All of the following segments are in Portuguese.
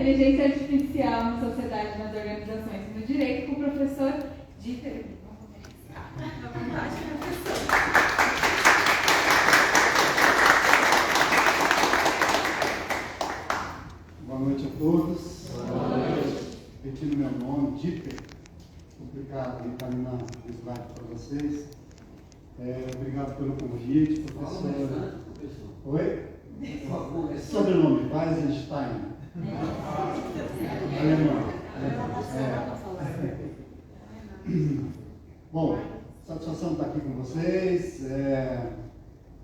Inteligência Artificial na Sociedade, nas Organizações e no Direito, com o professor Dieter. À vontade, professor. Boa noite a todos. Boa noite. Repetindo meu nome, Dieter. Complicado encaminhar o slide para vocês. Obrigado pelo convite, professor. Oi? Sobrenome, Weisenstein. Alemão. Bom, satisfação estar aqui com vocês.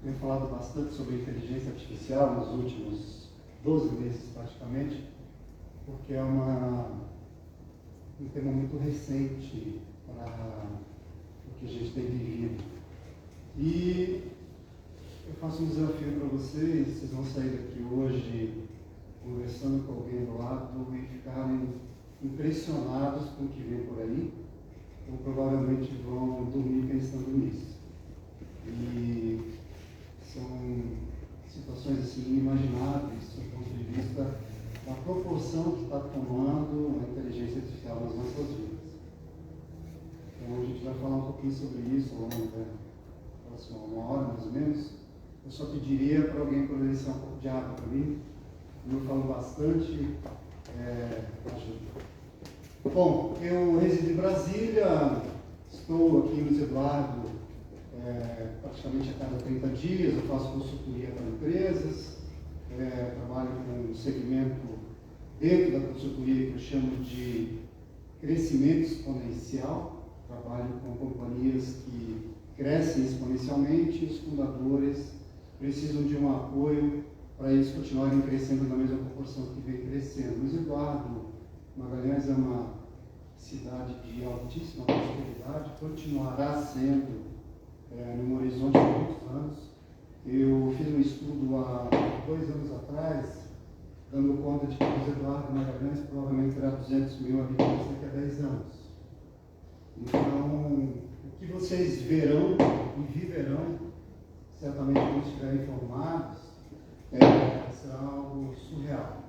Tenho falado bastante sobre inteligência artificial nos últimos 12 meses praticamente, porque é um tema muito recente para o que a gente tem vivido. E eu faço um desafio para vocês vão sair daqui hoje conversando com alguém do lado e ficarem impressionados com o que vem por aí, ou provavelmente vão dormir pensando nisso. E são situações assim inimagináveis do ponto de vista da proporção que está tomando a inteligência artificial nas nossas vidas. Então a gente vai falar um pouquinho sobre isso ao longo da próxima uma hora, mais ou menos. Eu só pediria para alguém poder ser um pouco de água para mim. Eu falo bastante, ajuda. Bom, eu resido em Brasília, estou aqui em Luiz Eduardo praticamente a cada 30 dias, eu faço consultoria para empresas, trabalho com um segmento dentro da consultoria que eu chamo de crescimento exponencial, trabalho com companhias que crescem exponencialmente e os fundadores precisam de um apoio para eles continuarem crescendo na mesma proporção que vem crescendo. Luiz Eduardo Magalhães é uma cidade de altíssima prosperidade, continuará sendo num horizonte de muitos anos. Eu fiz um estudo há 2 anos atrás, dando conta de que Luiz Eduardo Magalhães provavelmente terá 200 mil habitantes daqui a 10 anos. Então, o que vocês verão e viverão, certamente quando estiverem informados, será algo surreal.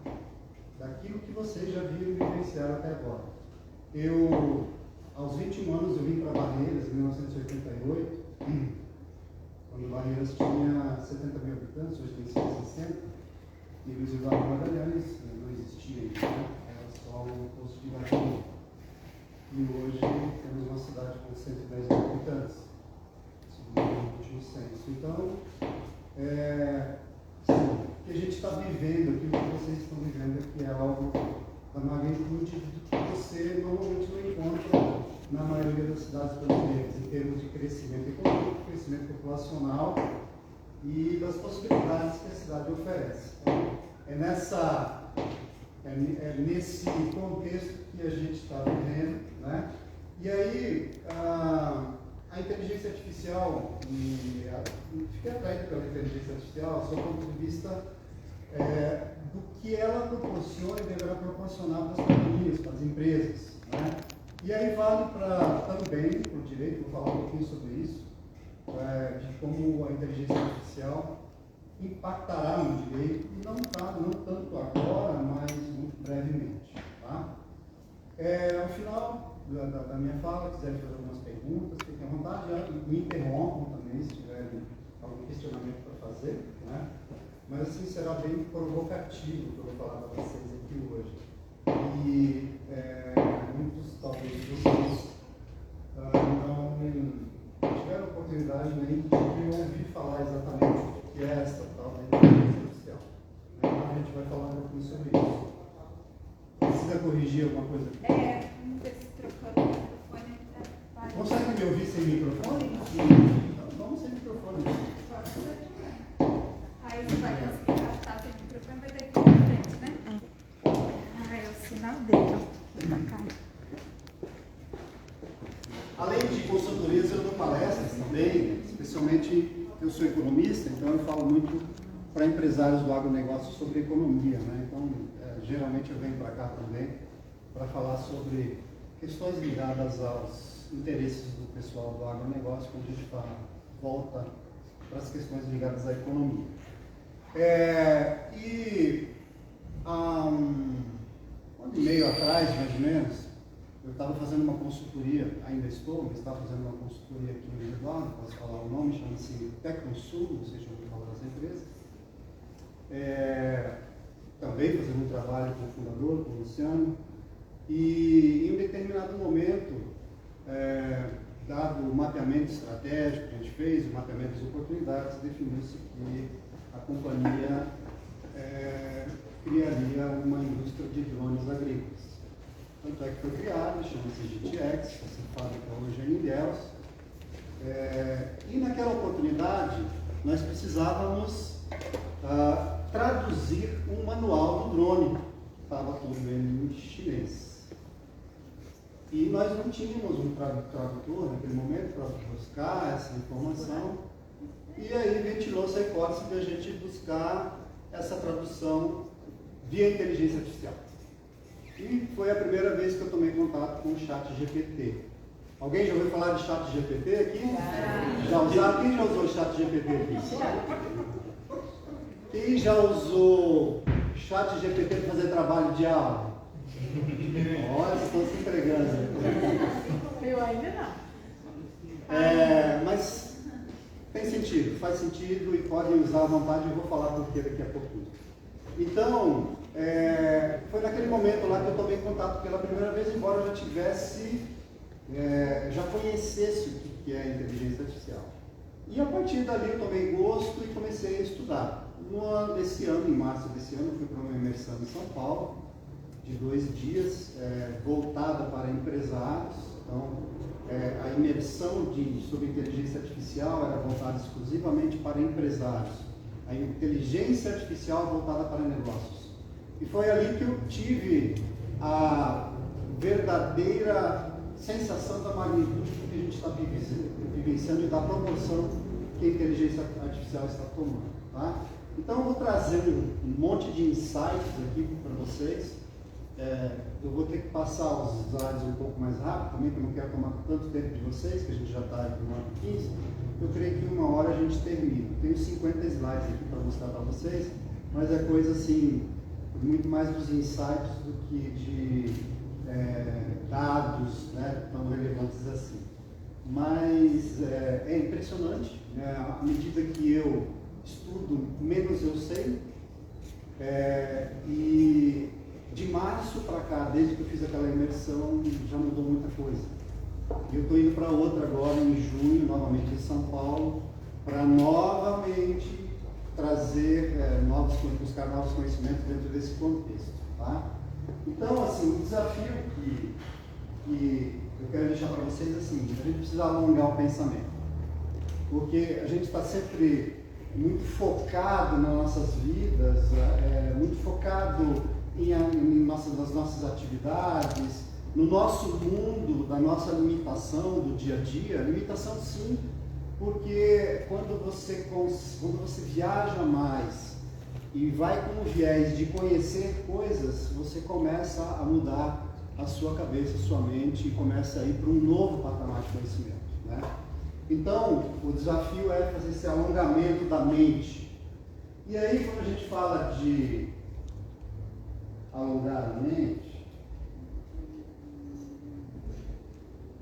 Daquilo que vocês já viram e vivenciaram até agora. Aos 21 anos, eu vim para Barreiras, em 1988, quando Barreiras tinha 70 mil habitantes, hoje tem 160, e Luiz Eduardo Magalhães não existia ainda, era só um posto de gasolina. E hoje temos uma cidade com 110 mil habitantes, segundo o último censo. Então, o que a gente está vivendo, aquilo que vocês estão vivendo aqui é algo da magnitude do que você normalmente não encontra na maioria das cidades brasileiras, em termos de crescimento econômico, crescimento populacional e das possibilidades que a cidade oferece. Então, nesse contexto que a gente está vivendo, né? E aí, a inteligência artificial, fiquei atraído pela inteligência artificial, do ponto de vista do que ela proporciona e deverá proporcionar para as companhias, para as empresas, né? E aí vale também para o direito, vou falar um pouquinho sobre isso, de como a inteligência artificial impactará no direito, e não tanto agora, mas muito brevemente. Tá? Ao final da minha fala, quiserem fazer algumas perguntas, fiquem à vontade, me interrompam também se tiverem algum questionamento para fazer, né? Mas assim será bem provocativo o que eu vou falar para vocês aqui hoje. E muitos, talvez, vocês não tiveram oportunidade nem de ouvir falar exatamente o que é essa tal da inteligência artificial. Então a gente vai falar um pouquinho sobre isso. Precisa corrigir alguma coisa aqui? Vamos ver se trocando o microfone. Consegue me ouvir sem microfone? Então, vamos sem microfone. Aí você vai conseguir captar sem microfone, vai ter que ir pra frente, né? É o sinal dele, ó. Além de consultorias, eu dou palestras também, especialmente eu sou economista, então eu falo muito para empresários do agronegócio sobre economia, né? Então, geralmente eu venho para cá também para falar sobre questões ligadas aos interesses do pessoal do agronegócio, quando a gente volta para as questões ligadas à economia. um ano e meio atrás, mais ou menos, eu estava fazendo uma consultoria, ainda estou, mas estava fazendo uma consultoria aqui em Eduardo, não posso falar o nome, chama-se Tecnosul, não sei se já ouviu falar dessa empresa. Também fazendo um trabalho com o fundador, com o Luciano, e em um determinado momento, dado o mapeamento estratégico que a gente fez, o mapeamento das oportunidades, definiu-se que a companhia criaria uma indústria de drones agrícolas. Tanto é que foi criada, chama-se GTX, essa fábrica hoje é em Ilhéus. E naquela oportunidade, nós precisávamos traduzir um manual do drone, estava tudo em chinês. E nós não tínhamos um tradutor naquele momento para buscar essa informação, e aí ventilou-se a hipótese de a gente buscar essa tradução via inteligência artificial. E foi a primeira vez que eu tomei contato com o ChatGPT. Alguém já ouviu falar de ChatGPT aqui? Já usaram? Quem já usou o ChatGPT aqui? Quem já usou ChatGPT para fazer trabalho de aula? Olha, estão se entregando. Eu ainda não. Mas tem sentido, faz sentido e podem usar à vontade, eu vou falar por que daqui a pouquinho. Então, foi naquele momento lá que eu tomei contato pela primeira vez, embora eu já tivesse, já conhecesse o que é inteligência artificial. E a partir dali eu tomei gosto e comecei a estudar. No ano desse ano, em março desse ano, eu fui para uma imersão em São Paulo, de 2 dias, voltada para empresários. Então, a imersão sobre inteligência artificial era voltada exclusivamente para empresários. A inteligência artificial voltada para negócios. E foi ali que eu tive a verdadeira sensação da magnitude que a gente está vivenciando e da proporção que a inteligência artificial está tomando. Tá? Então eu vou trazer um monte de insights aqui para vocês. Eu vou ter que passar os slides um pouco mais rápido também, que eu não quero tomar tanto tempo de vocês, que a gente já está aqui no 15. Eu creio que em 1 hora a gente termina. Tenho 50 slides aqui para mostrar para vocês, mas é coisa assim, muito mais dos insights do que de dados, né, tão relevantes assim. Mas é impressionante, né, à medida que eu estudo, menos eu sei. E de março para cá, desde que eu fiz aquela imersão, já mudou muita coisa. Eu estou indo para outra agora em junho, novamente em São Paulo, para novamente trazer buscar novos conhecimentos dentro desse contexto. Tá? Então, assim, o desafio que eu quero deixar para vocês é assim: a gente precisa alongar o pensamento, porque a gente está sempre muito focado nas nossas vidas, muito focado nas nossas atividades, no nosso mundo, da nossa limitação do dia a dia. Limitação sim, porque quando você viaja mais e vai com o viés de conhecer coisas, você começa a mudar a sua cabeça, a sua mente, e começa a ir para um novo patamar de conhecimento, né? Então, o desafio é fazer esse alongamento da mente. E aí, quando a gente fala de alongar a mente,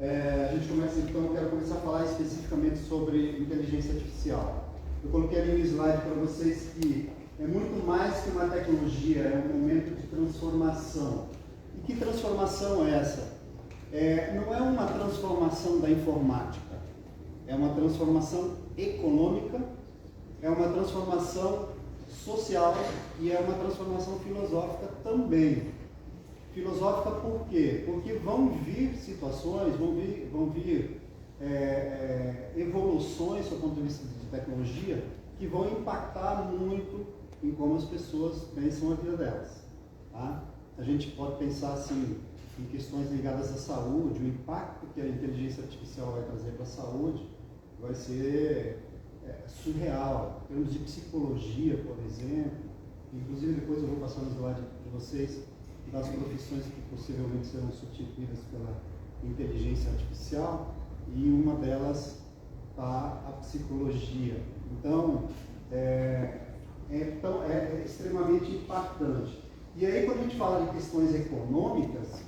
a gente começa, então, eu quero começar a falar especificamente sobre inteligência artificial. Eu coloquei ali no slide para vocês que é muito mais que uma tecnologia, é um momento de transformação. E que transformação é essa? Não é uma transformação da informática, é uma transformação econômica, é uma transformação social e é uma transformação filosófica também. Filosófica por quê? Porque vão vir situações, vão vir evoluções do ponto de vista de tecnologia que vão impactar muito em como as pessoas pensam a vida delas. Tá? A gente pode pensar assim em questões ligadas à saúde, o impacto que a inteligência artificial vai trazer para a saúde vai ser surreal. Em termos de psicologia, por exemplo, inclusive depois eu vou passar no slide para vocês das profissões que possivelmente serão substituídas pela inteligência artificial, e uma delas a psicologia. Então, é extremamente impactante. E aí, quando a gente fala de questões econômicas,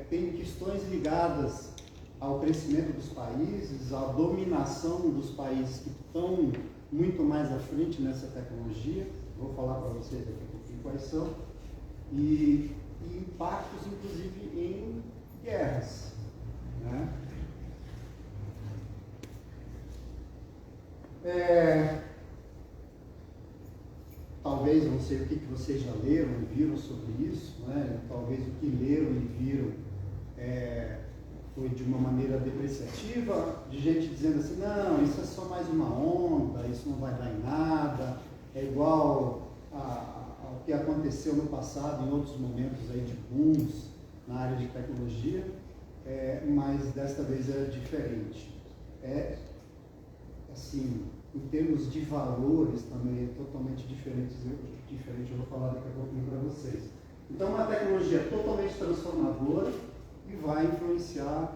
tem questões ligadas ao crescimento dos países, à dominação dos países que estão muito mais à frente nessa tecnologia. Vou falar para vocês daqui a pouquinho quais são. E impactos, inclusive, em guerras. Né? Talvez, não sei o que vocês já leram e viram sobre isso, né? Talvez o que leram e viram foi de uma maneira depreciativa, de gente dizendo assim, não, isso é só mais uma onda, isso não vai dar em nada, é igual ao que aconteceu no passado, em outros momentos aí de booms na área de tecnologia, mas desta vez é diferente. Assim, em termos de valores também é totalmente diferente, eu vou falar daqui a pouquinho para vocês. Então, uma tecnologia totalmente transformadora e vai influenciar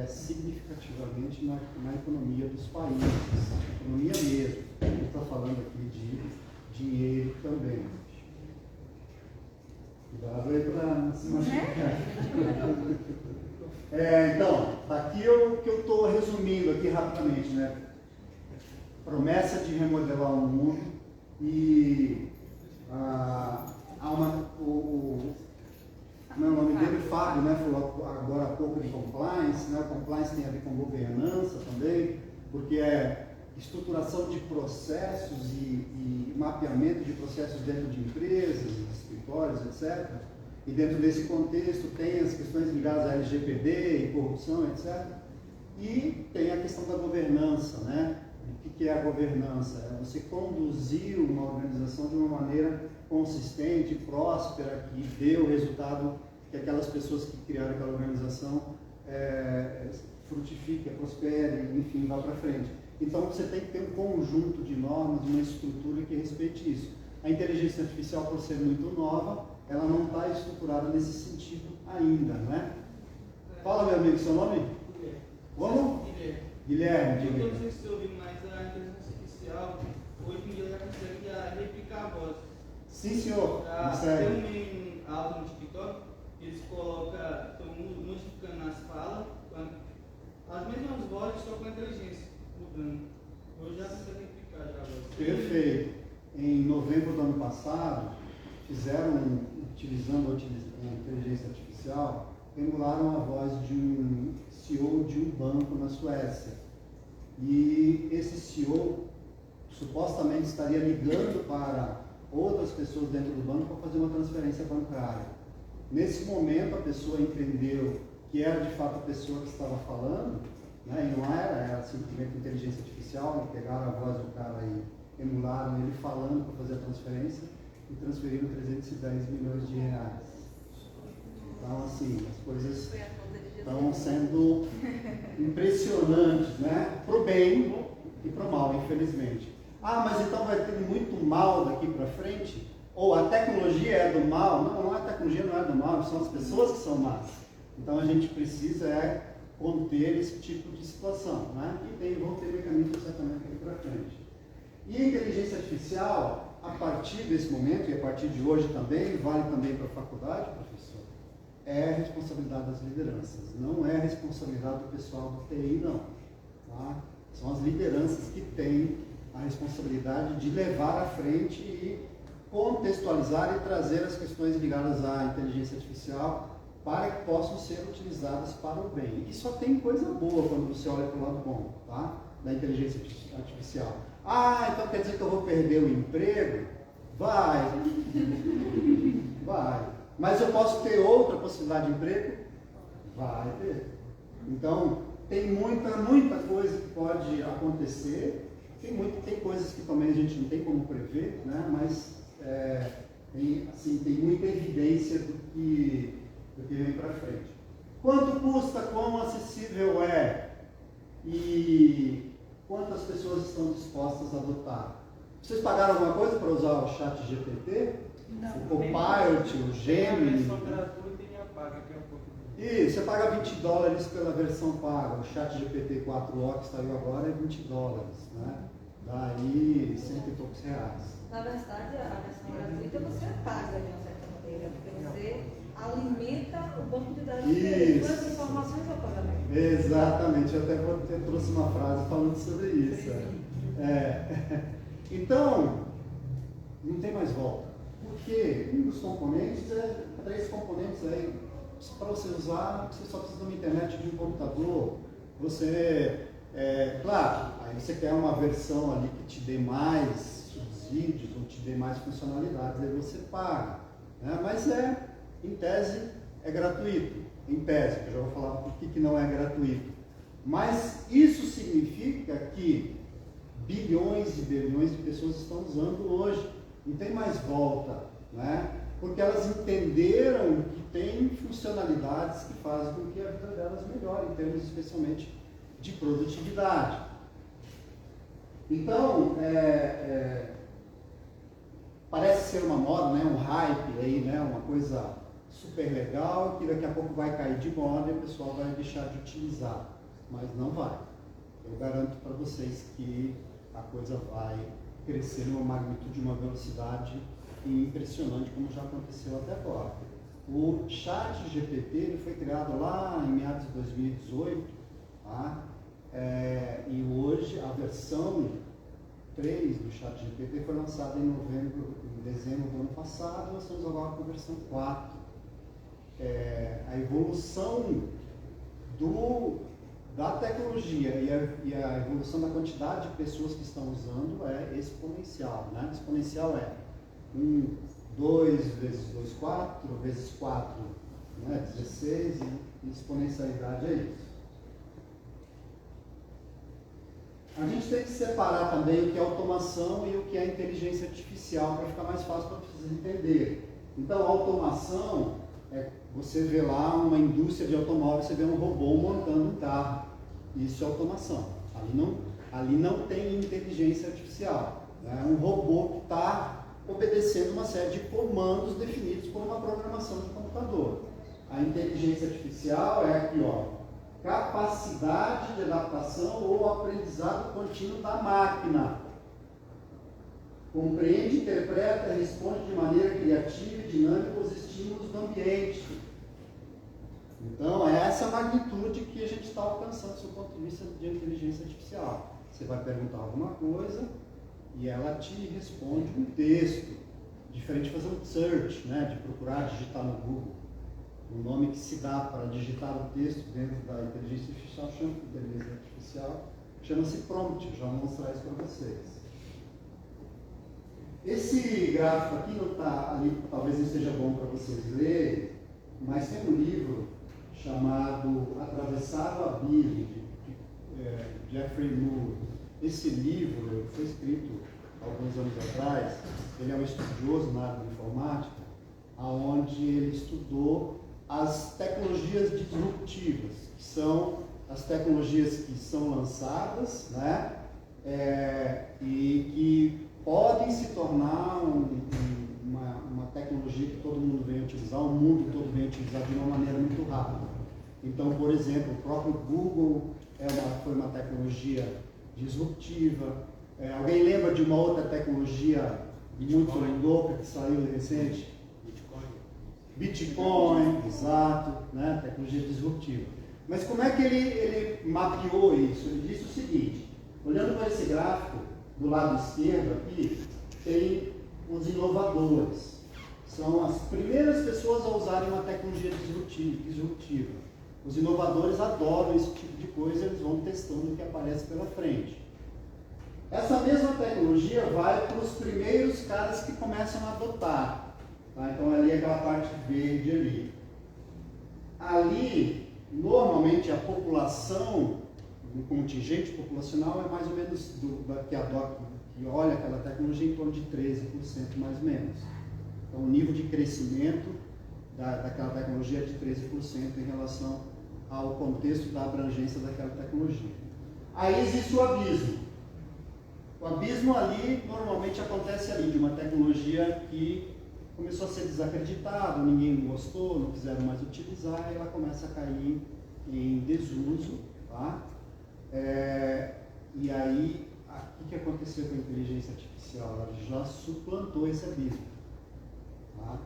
significativamente na economia dos países, economia mesmo. A gente está falando aqui de dinheiro também. Cuidado aí para não se machucar. Então, aqui o que eu estou resumindo aqui rapidamente, né? Promessa de remodelar o mundo e o nome dele, Fábio, né, falou agora há pouco de compliance, né? Compliance tem a ver com governança também, porque é estruturação de processos e mapeamento de processos dentro de empresas, escritórios, etc. E dentro desse contexto tem as questões ligadas à LGPD e corrupção, etc. E tem a questão da governança, né? O que é a governança? É você conduzir uma organização de uma maneira consistente, próspera, que dê o resultado que aquelas pessoas que criaram aquela organização frutifiquem, prosperem, enfim, vá para frente. Então você tem que ter um conjunto de normas, uma estrutura que respeite isso. A inteligência artificial, por ser muito nova, ela não está estruturada nesse sentido ainda, né? Fala, meu amigo, seu nome? Como? Guilherme. Eu não sei se você ouviu, mas a inteligência artificial, hoje em dia, ela consegue replicar a voz. Sim, senhor. Tem um meme alto no TikTok, eles colocam, estão modificando as falas, as mesmas vozes, só com a inteligência mudando. Hoje já consegue replicar já a voz. Perfeito. Em novembro do ano passado, utilizando a inteligência artificial, emularam a voz de um CEO de um banco na Suécia. E esse CEO supostamente estaria ligando para outras pessoas dentro do banco para fazer uma transferência bancária. Nesse momento, a pessoa entendeu que era de fato a pessoa que estava falando, né? E não era simplesmente inteligência artificial, pegaram a voz do cara e emularam ele falando para fazer a transferência e transferiram 310 milhões de reais. Então, assim, as coisas estão sendo impressionantes, né? Para o bem e para o mal, infelizmente. Mas então vai ter muito mal daqui para frente? Ou a tecnologia é do mal? Não, a tecnologia não é do mal, são as pessoas que são más. Então a gente precisa conter esse tipo de situação, né? E vão ter mecanismos certamente aqui para frente. E a inteligência artificial, a partir desse momento, e a partir de hoje também, vale também para a faculdade, professor, é responsabilidade das lideranças, não é responsabilidade do pessoal do TI, não. Tá? São as lideranças que têm a responsabilidade de levar à frente e contextualizar e trazer as questões ligadas à inteligência artificial para que possam ser utilizadas para o bem. E só tem coisa boa quando você olha para o lado bom, tá? Da inteligência artificial. Então quer dizer que eu vou perder o emprego? Vai. Mas eu posso ter outra possibilidade de emprego? Vai ter. Então, tem muita coisa que pode acontecer. Tem coisas que também a gente não tem como prever, né? Mas tem muita evidência do que vem para frente. Quanto custa, quão acessível é e quantas pessoas estão dispostas a adotar? Vocês pagaram alguma coisa para usar o chat GPT? Não. O Copilot, o Gemini? A versão gratuita e a paga, que é um pouco. Isso, você paga $20 pela versão paga. O chat GPT 4O que saiu agora é $20, né? Daí, R$100 e poucos. Na verdade, a versão gratuita você paga de uma certa carteira, porque você alimenta o banco de dados Isso. com as informações ao pagamento. Exatamente, eu até trouxe uma frase falando sobre isso. Então, não tem mais volta. Porque um dos componentes 3 componentes aí, para você usar, você só precisa de uma internet, de um computador. Você, claro, aí você quer uma versão ali que te dê mais subsídios ou te dê mais funcionalidades, aí você paga. Né? Mas em tese, é gratuito. Em tese, que eu já vou falar por que não é gratuito. Mas isso significa que bilhões e bilhões de pessoas estão usando hoje. Não tem mais volta, né? Porque elas entenderam que tem funcionalidades que fazem com que a vida delas melhore, em termos especialmente de produtividade. Então, parece ser uma moda, né? Um hype aí, né? Uma coisa super legal, que daqui a pouco vai cair de moda e o pessoal vai deixar de utilizar. Mas não vai. Eu garanto para vocês que a coisa vai crescer numa magnitude, uma velocidade impressionante, como já aconteceu até agora. O ChatGPT ele foi criado lá em meados de 2018, tá? E hoje a versão 3 do ChatGPT foi lançada em dezembro do ano passado, nós estamos agora com a versão 4. A evolução da tecnologia e a evolução da quantidade de pessoas que estão usando é exponencial, né? Exponencial é 2 vezes 2, 4, vezes 4, né? 16, e exponencialidade é isso. A gente tem que separar também o que é automação e o que é inteligência artificial para ficar mais fácil para vocês entenderem. Então, a automação você vê lá uma indústria de automóveis, você vê um robô montando um carro. Isso é automação. Ali não tem inteligência artificial. É um robô que está obedecendo uma série de comandos definidos por uma programação de computador. A inteligência artificial é aqui, ó, capacidade de adaptação ou aprendizado contínuo da máquina. Compreende, interpreta e responde de maneira criativa e dinâmica os estímulos do ambiente. Então, é essa magnitude que a gente está alcançando do seu ponto de vista de inteligência artificial. Você vai perguntar alguma coisa e ela te responde um texto. Diferente de fazer um search, né, de procurar digitar no Google. O nome que se dá para digitar o texto dentro da inteligência artificial chama-se prompt. Eu já vou mostrar isso para vocês. Esse gráfico aqui não está ali, talvez não seja bom para vocês lerem, mas tem um livro chamado Atravessar o Abismo, de Jeffrey Moore. Esse livro foi escrito alguns anos atrás. Ele é um estudioso na área de informática, onde ele estudou as tecnologias disruptivas, que são as tecnologias que são lançadas, né, e que podem se tornar uma tecnologia que todo mundo vem utilizar, o mundo todo vem utilizar de uma maneira muito rápida. Então, por exemplo, o próprio Google foi uma tecnologia disruptiva. Alguém lembra de uma outra tecnologia muito louca que saiu recente? Bitcoin, exato, né? Tecnologia disruptiva. Mas como é que ele mapeou isso? Ele disse o seguinte: olhando para esse gráfico, do lado esquerdo aqui, tem os inovadores. São as primeiras pessoas a usarem uma tecnologia disruptiva. Os inovadores adoram esse tipo de coisa, eles vão testando o que aparece pela frente. Essa mesma tecnologia vai para os primeiros caras que começam a adotar. Tá? Então ali é aquela parte verde ali. Ali, normalmente a população, o contingente populacional é mais ou menos que olha aquela tecnologia em torno de 13%, mais ou menos. Então o nível de crescimento daquela tecnologia é de 13% em relação ao contexto da abrangência daquela tecnologia. Aí existe o abismo. O abismo ali, normalmente acontece ali, de uma tecnologia que começou a ser desacreditada, ninguém gostou, não quiseram mais utilizar, e ela começa a cair em desuso, tá? E aí, o que aconteceu com a inteligência artificial? Ela já suplantou esse abismo, tá?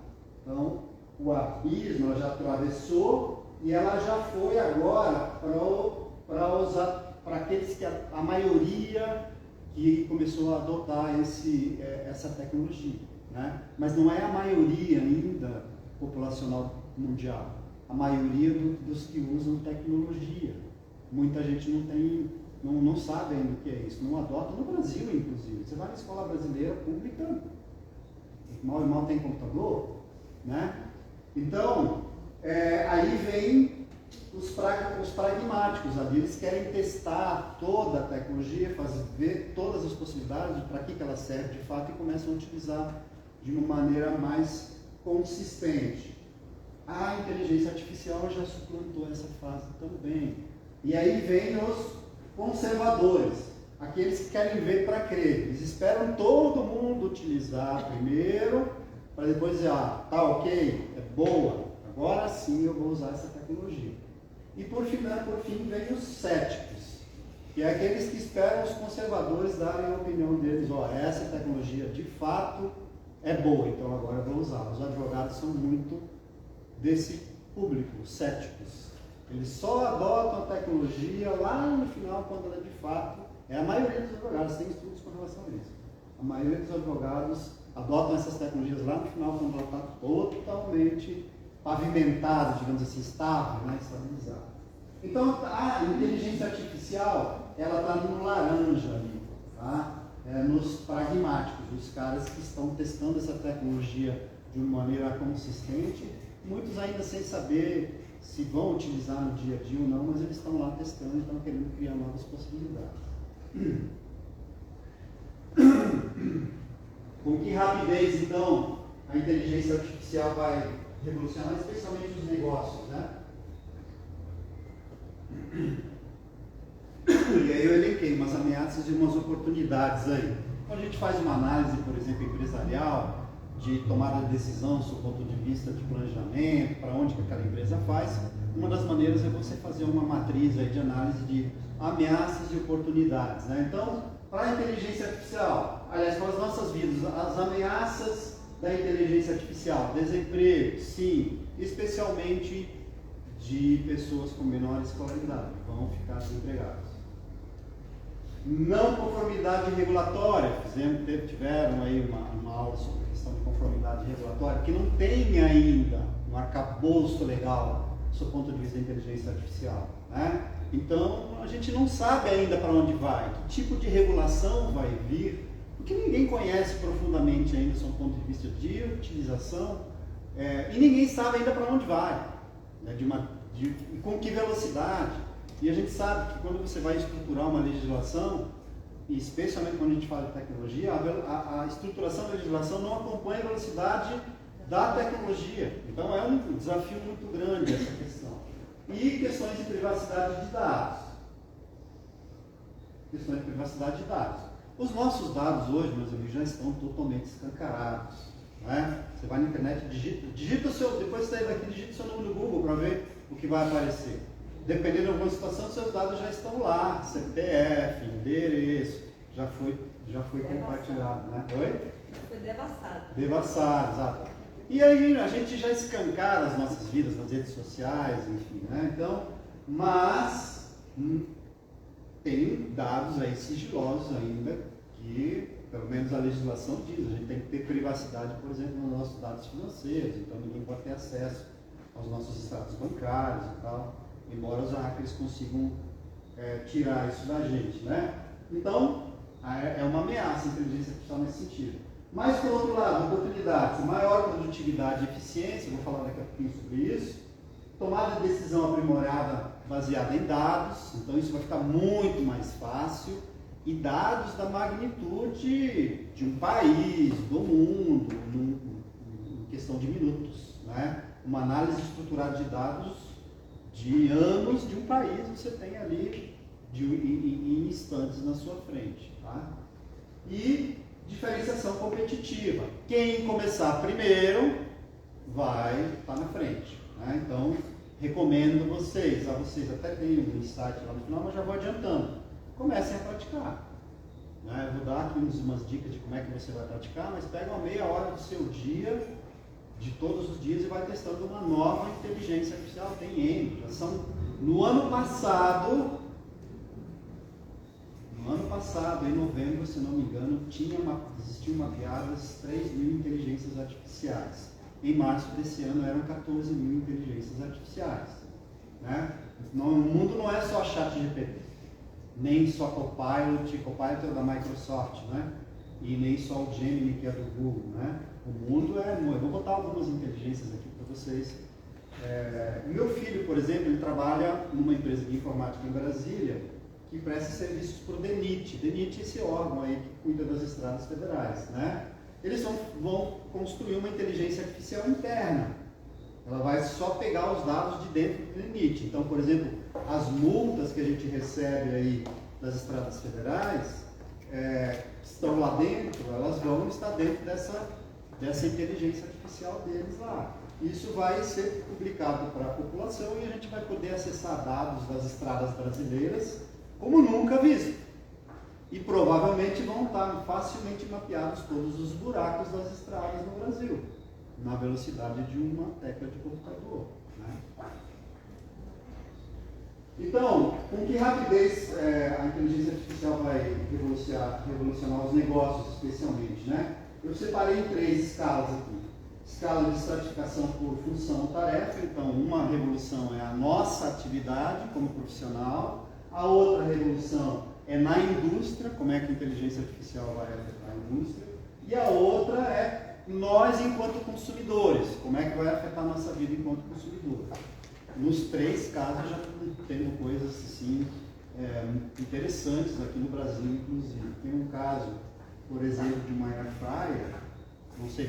Então, o abismo ela já atravessou e ela já foi agora para aqueles que a maioria que começou a adotar essa tecnologia, né? Mas não é a maioria ainda populacional mundial, a maioria dos que usam tecnologia. Muita gente não sabe ainda o que é isso, não adota, no Brasil inclusive. Você vai na escola brasileira pública, mal e mal tem computador, né? Então, aí vem os pragmáticos ali, eles querem testar toda a tecnologia, ver todas as possibilidades, para que ela serve de fato e começam a utilizar de uma maneira mais consistente. A inteligência artificial já suplantou essa fase também. E aí vem os conservadores, aqueles que querem ver para crer. Eles esperam todo mundo utilizar primeiro, para depois dizer, tá ok, é boa, agora sim eu vou usar essa tecnologia. E por fim vem os céticos, que é aqueles que esperam os conservadores darem a opinião deles, essa tecnologia de fato é boa, então agora eu vou usar. Os advogados são muito desse público, céticos. Eles só adotam a tecnologia lá no final, quando ela de fato a maioria dos advogados, tem estudos com relação a isso. A maioria dos advogados adotam essas tecnologias lá no final, quando ela está totalmente pavimentada, digamos assim, estável, né, estabilizada. Então, a inteligência artificial, ela está no laranja ali, tá? Nos pragmáticos, os caras que estão testando essa tecnologia de uma maneira consistente, muitos ainda sem saber se vão utilizar no dia a dia ou não, mas eles estão lá testando e estão querendo criar novas possibilidades. Com que rapidez, então, a inteligência artificial vai revolucionar, especialmente os negócios, né? E aí eu elenquei umas ameaças e umas oportunidades aí. Quando a gente faz uma análise, por exemplo, empresarial, de tomada de decisão do ponto de vista de planejamento, para onde que aquela empresa faz, uma das maneiras é você fazer uma matriz aí de análise de ameaças e oportunidades, né? Então, para a inteligência artificial, aliás, para as nossas vidas, as ameaças da inteligência artificial, desemprego, sim, especialmente de pessoas com menor escolaridade, vão ficar desempregadas. Não conformidade regulatória, tiveram aí uma aula sobre a questão de conformidade regulatória, que não tem ainda um arcabouço legal do ponto de vista da inteligência artificial, né? Então, a gente não sabe ainda para onde vai, que tipo de regulação vai vir, porque ninguém conhece profundamente ainda do ponto de vista de utilização, e ninguém sabe ainda para onde vai, né? Com que velocidade. E a gente sabe que quando você vai estruturar uma legislação, e especialmente quando a gente fala de tecnologia, a estruturação da legislação não acompanha a velocidade da tecnologia. Então é um desafio muito grande essa questão. E questões de privacidade de dados. Questões de privacidade de dados. Os nossos dados hoje, meus amigos, já estão totalmente escancarados, né? Você vai na internet, digita o seu, depois você sai daqui, digita o seu nome no Google para ver o que vai aparecer. Dependendo de alguma situação, seus dados já estão lá, CPF, endereço, já foi compartilhado, né? Oi? Foi devassado. Devassado, exato. E aí a gente já escancara as nossas vidas nas redes sociais, enfim, né? Então, mas tem dados aí sigilosos ainda que, pelo menos a legislação diz, a gente tem que ter privacidade, por exemplo, nos nossos dados financeiros, então ninguém pode ter acesso aos nossos extratos bancários e tal, embora os hackers consigam tirar isso da gente, né? Então, é uma ameaça a inteligência artificial nesse sentido. Mas, por outro lado, oportunidades, maior produtividade e eficiência, vou falar daqui a pouquinho sobre isso, tomada de decisão aprimorada baseada em dados, então isso vai ficar muito mais fácil, e dados da magnitude de um país, do mundo, em questão de minutos, né? Uma análise estruturada de dados de anos de um país, você tem ali em instantes na sua frente, tá? E diferenciação competitiva. Quem começar primeiro vai estar na frente, né? Então, recomendo vocês até tem um insight lá no final, mas já vou adiantando. Comecem a praticar, né? Eu vou dar aqui umas dicas de como é que você vai praticar, mas pega uma meia hora do seu dia, de todos os dias e vai testando uma nova inteligência artificial. Tem N, já são, no ano passado, em novembro, se não me engano, existiam mapeadas 3.000 inteligências artificiais. Em março desse ano eram 14.000 inteligências artificiais. Né? O mundo não é só ChatGPT, nem só Copilot é da Microsoft, né? E nem só o Gemini, que é do Google. Né? O mundo eu vou botar algumas inteligências aqui para vocês. Meu filho, por exemplo, ele trabalha numa empresa de informática em Brasília, que presta serviços para o DENIT. DENIT é esse órgão aí que cuida das estradas federais. Né? Eles vão construir uma inteligência artificial interna. Ela vai só pegar os dados de dentro do DENIT. Então, por exemplo, as multas que a gente recebe aí das estradas federais estão lá dentro, elas vão estar dentro dessa inteligência artificial deles lá. Isso vai ser publicado para a população e a gente vai poder acessar dados das estradas brasileiras como nunca visto. E provavelmente vão estar facilmente mapeados todos os buracos das estradas no Brasil, na velocidade de uma tecla de computador. Né? Então, com que rapidez a inteligência artificial vai revolucionar os negócios, especialmente? Né? Eu separei em 3 escalas aqui. Escala de estratificação por função ou tarefa. Então, uma revolução é a nossa atividade como profissional. A outra revolução é na indústria, como é que a inteligência artificial vai afetar a indústria. E a outra é nós enquanto consumidores, como é que vai afetar a nossa vida enquanto consumidor. Nos 3 casos já temos coisas assim, interessantes aqui no Brasil, inclusive. Tem um caso, por exemplo, de uma air fryer,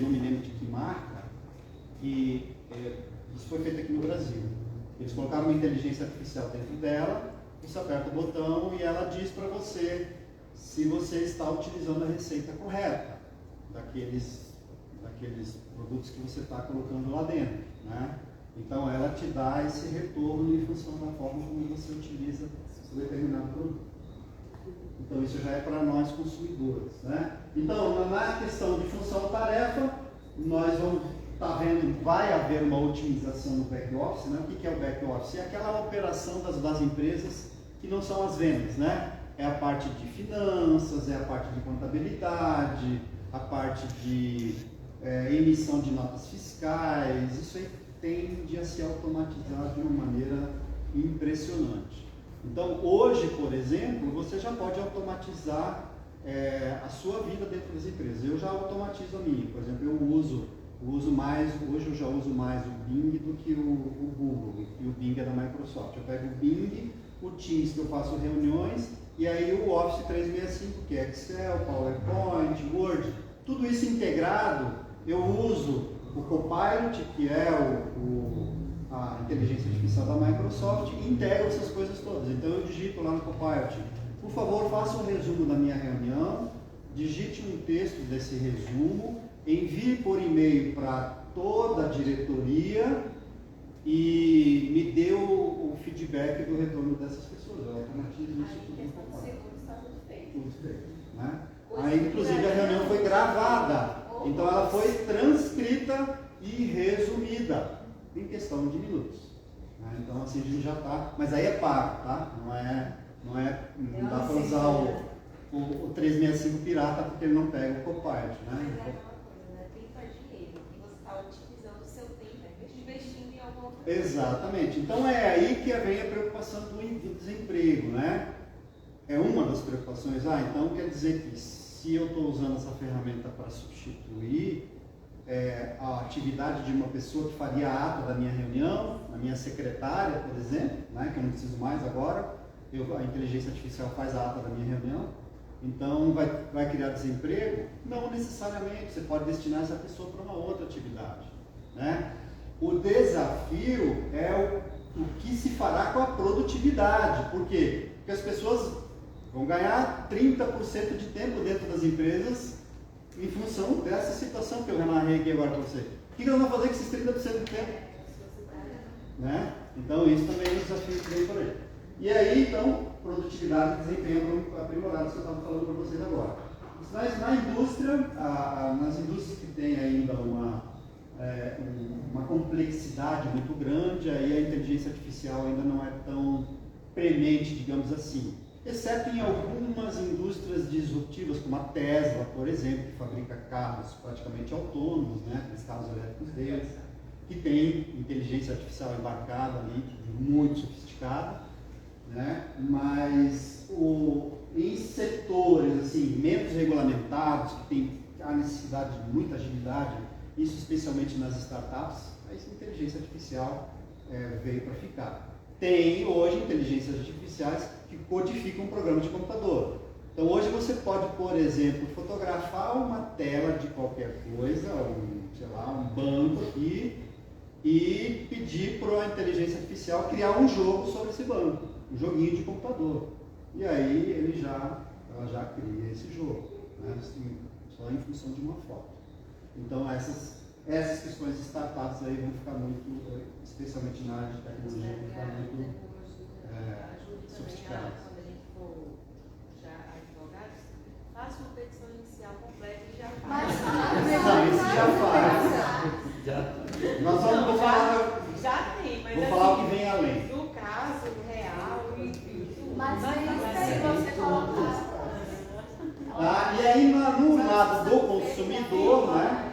não me lembro de que marca, e isso foi feito aqui no Brasil. Eles colocaram uma inteligência artificial dentro dela, você aperta o botão e ela diz para você se você está utilizando a receita correta daqueles produtos que você está colocando lá dentro. Né? Então ela te dá esse retorno em função da forma como você utiliza o determinado produto. Então isso já é para nós consumidores. Né? Então na questão de função-tarefa, nós vamos estar vendo, vai haver uma otimização no back-office. Né? O que é o back-office? É aquela operação das empresas que não são as vendas. Né? É a parte de finanças, é a parte de contabilidade, a parte de emissão de notas fiscais. Isso aí tende a se automatizar de uma maneira impressionante. Então, hoje, por exemplo, você já pode automatizar a sua vida dentro das empresas. Eu já automatizo a minha. Por exemplo, hoje eu já uso mais o Bing do que o Google, e o Bing é da Microsoft. Eu pego o Bing, o Teams que eu faço reuniões, e aí o Office 365, que é Excel, PowerPoint, Word, tudo isso integrado. Eu uso o Copilot, que é a inteligência artificial da Microsoft, e integro essas coisas todas. Então eu digito lá no Copilot, por favor, faça um resumo da minha reunião, digite um texto desse resumo, envie por e-mail para toda a diretoria e me dê o feedback do retorno dessas pessoas. Eu automatizo isso tudo no Copilot. Tudo feito. Né? Aí, inclusive, a reunião foi gravada. Então ela foi transcrita e resumida em questão de minutos. Né? Então assim a gente já está. Mas aí é pago, tá? Não dá para usar o 365 pirata porque ele não pega o Copilot. Né? Mas é aquela coisa, né? Tempo é dinheiro. E você está otimizando o seu tempo, investindo em alguma outra coisa. Exatamente. Então é aí que vem a preocupação do desemprego. Né? É uma das preocupações. Então quer dizer que se eu estou usando essa ferramenta para substituir a atividade de uma pessoa que faria a ata da minha reunião, a minha secretária, por exemplo, né, que eu não preciso mais agora, a inteligência artificial faz a ata da minha reunião, então vai criar desemprego? Não necessariamente, você pode destinar essa pessoa para uma outra atividade. Né? O desafio é o que se fará com a produtividade. Por quê? Porque as pessoas vão ganhar 30% de tempo dentro das empresas em função dessa situação que eu narrei aqui agora para você. O que nós vamos fazer com esses 30% de tempo? Né? Então isso também é um desafio que vem por aí. E aí, então, produtividade e desempenho aprimorados que eu estava falando para vocês agora. Mas na indústria, nas indústrias que têm ainda uma complexidade muito grande, aí a inteligência artificial ainda não é tão premente, digamos assim. Exceto em algumas indústrias disruptivas, como a Tesla, por exemplo, que fabrica carros praticamente autônomos, né, os carros elétricos deles, que tem inteligência artificial embarcada ali, muito sofisticada, né, mas em setores assim, menos regulamentados, que tem a necessidade de muita agilidade, isso especialmente nas startups, a inteligência artificial veio para ficar. Tem hoje inteligências artificiais que codificam um programa de computador. Então hoje você pode, por exemplo, fotografar uma tela de qualquer coisa, sei lá, um banco aqui, e pedir para a inteligência artificial criar um jogo sobre esse banco, um joguinho de computador. E aí ela já cria esse jogo, né, assim, só em função de uma foto. Então essas questões de startups aí vão ficar muito, especialmente na área de tecnologia, vão ficar muito sofisticadas. Quando a gente for já advogados, faça uma petição inicial completa e já faz. Não, isso já faz. Nós vou falar, Já tem, mas vou assim, falar o que vem além. do caso real e tudo. Mas se você colocar. E aí no lado do consumidor, né?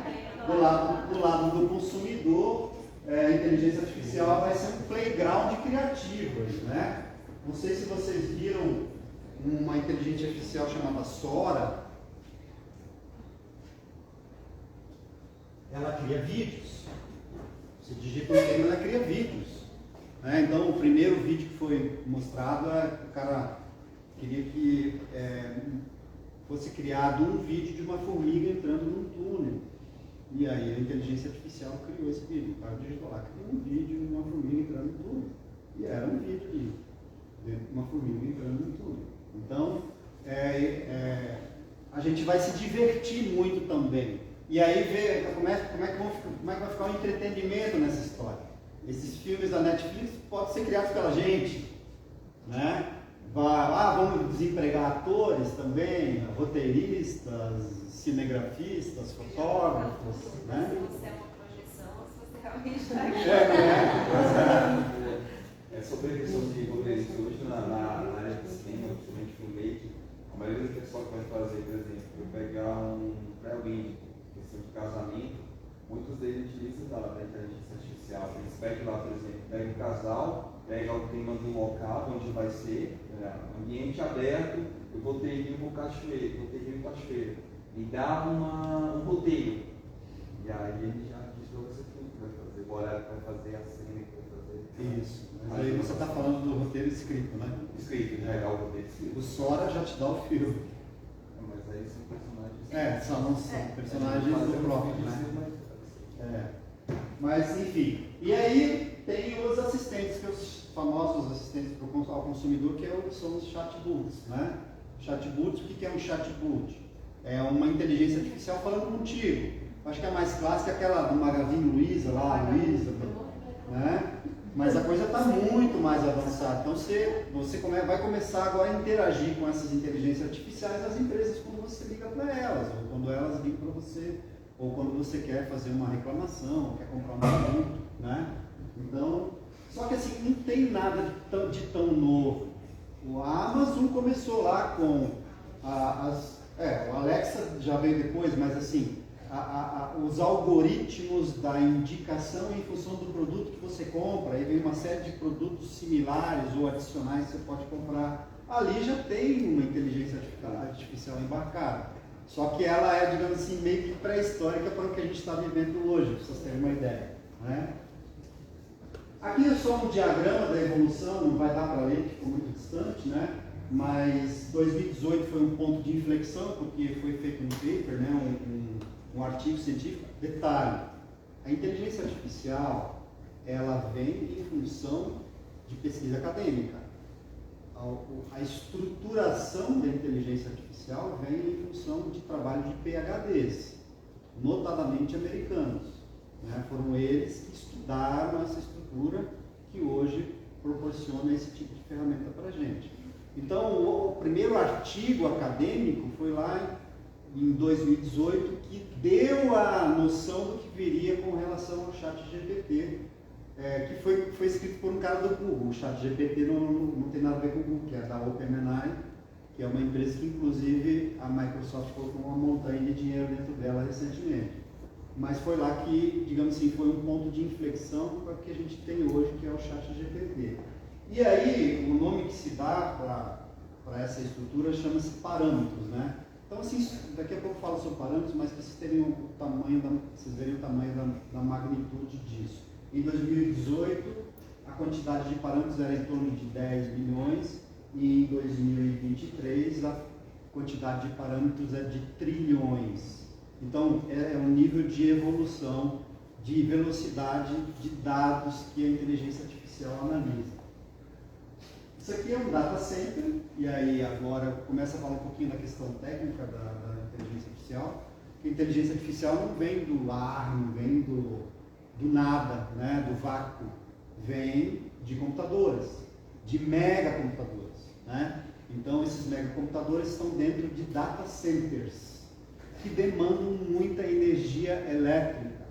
Do lado do consumidor, a inteligência artificial vai ser um playground criativo, né? Não sei se vocês viram uma inteligência artificial chamada Sora. Ela cria vídeos. Você digita um tema, ela cria vídeos. Né? Então, o primeiro vídeo que foi mostrado, o cara queria que fosse criado um vídeo de uma formiga entrando num túnel. E aí a inteligência artificial criou esse vídeo. O cara digitou lá, criou um vídeo de uma formiga entrando no túnel. E era um vídeo de uma formiga entrando no túnel. Então, a gente vai se divertir muito também. E aí ver como é que vai ficar o entretenimento nessa história. Esses filmes da Netflix podem ser criados pela gente, né? Vamos desempregar atores também, roteiristas, cinegrafistas, fotógrafos, né? Se você é uma projeção, se você realmente está aqui. Sobre a questão de roteirista hoje na área de cinema, principalmente filmmaking, a maioria do pessoal que vai fazer, por exemplo, pegar um pré-wedding, questão de casamento, muitos deles utilizam da inteligência artificial. Eles pegam lá, por exemplo, pega um casal, pega o tema do local onde vai ser, ambiente aberto, eu vou ter um cachoeiro, e dá um roteiro. E aí ele já diz para você tudo que vai fazer, o horário que vai fazer, a cena que vai fazer. Isso. Mas aí você está falando do roteiro escrito, né? Escrito, já é o roteiro escrito. O Sora já te dá o filme. Mas aí são personagens. São personagens do próprio, né? Mas enfim. E aí tem os assistentes, que os famosos assistentes ao consumidor, que são os chatbots, né? Chatbots, o que é um chatbot? É uma inteligência artificial falando contigo. Acho que a mais clássica é aquela do Magazine Luiza, lá, Luiza, né? Mas a coisa está muito mais avançada. Então você vai começar agora a interagir com essas inteligências artificiais nas empresas quando você liga para elas, ou quando elas ligam para você, ou quando você quer fazer uma reclamação, quer comprar um produto, né? Então, só que assim, não tem nada de tão novo. O Amazon começou lá com o Alexa já veio depois, mas assim, os algoritmos da indicação em função do produto que você compra, aí vem uma série de produtos similares ou adicionais que você pode comprar. Ali já tem uma inteligência artificial embarcada. Só que ela é, digamos assim, meio que pré-histórica para o que a gente está vivendo hoje, para vocês terem uma ideia, né? Aqui é só um diagrama da evolução, não vai dar para ler, que ficou muito distante, né? Mas 2018 foi um ponto de inflexão, porque foi feito um paper, né? Um artigo científico. Detalhe, a inteligência artificial, ela vem em função de pesquisa acadêmica. A estruturação da inteligência artificial vem em função de trabalho de PhDs, notadamente americanos, né? Foram eles que estudaram essa estrutura que hoje proporciona esse tipo de ferramenta para a gente. Então, o primeiro artigo acadêmico foi lá em 2018 que deu a noção do que viria com relação ao ChatGPT, que foi escrito por um cara do Google. O ChatGPT não tem nada a ver com o Google, que é da OpenAI, que é uma empresa que inclusive a Microsoft colocou uma montanha de dinheiro dentro dela recentemente. Mas foi lá que, digamos assim, foi um ponto de inflexão para o que a gente tem hoje, que é o ChatGPT. E aí, o nome que se dá para essa estrutura chama-se parâmetros, né? Então, assim, daqui a pouco eu falo sobre parâmetros, mas para vocês terem o tamanho, vocês verem o tamanho da magnitude disso. Em 2018, a quantidade de parâmetros era em torno de 10 bilhões, e em 2023 a quantidade de parâmetros é de trilhões. Então, é um nível de evolução, de velocidade de dados que a inteligência artificial analisa. Isso aqui é um data center, e aí agora começa a falar um pouquinho da questão técnica da inteligência artificial. Que a inteligência artificial não vem do ar, não vem do nada, né, do vácuo, vem de computadores, de megacomputadores, né? Então esses megacomputadores estão dentro de data centers, que demandam muita energia elétrica.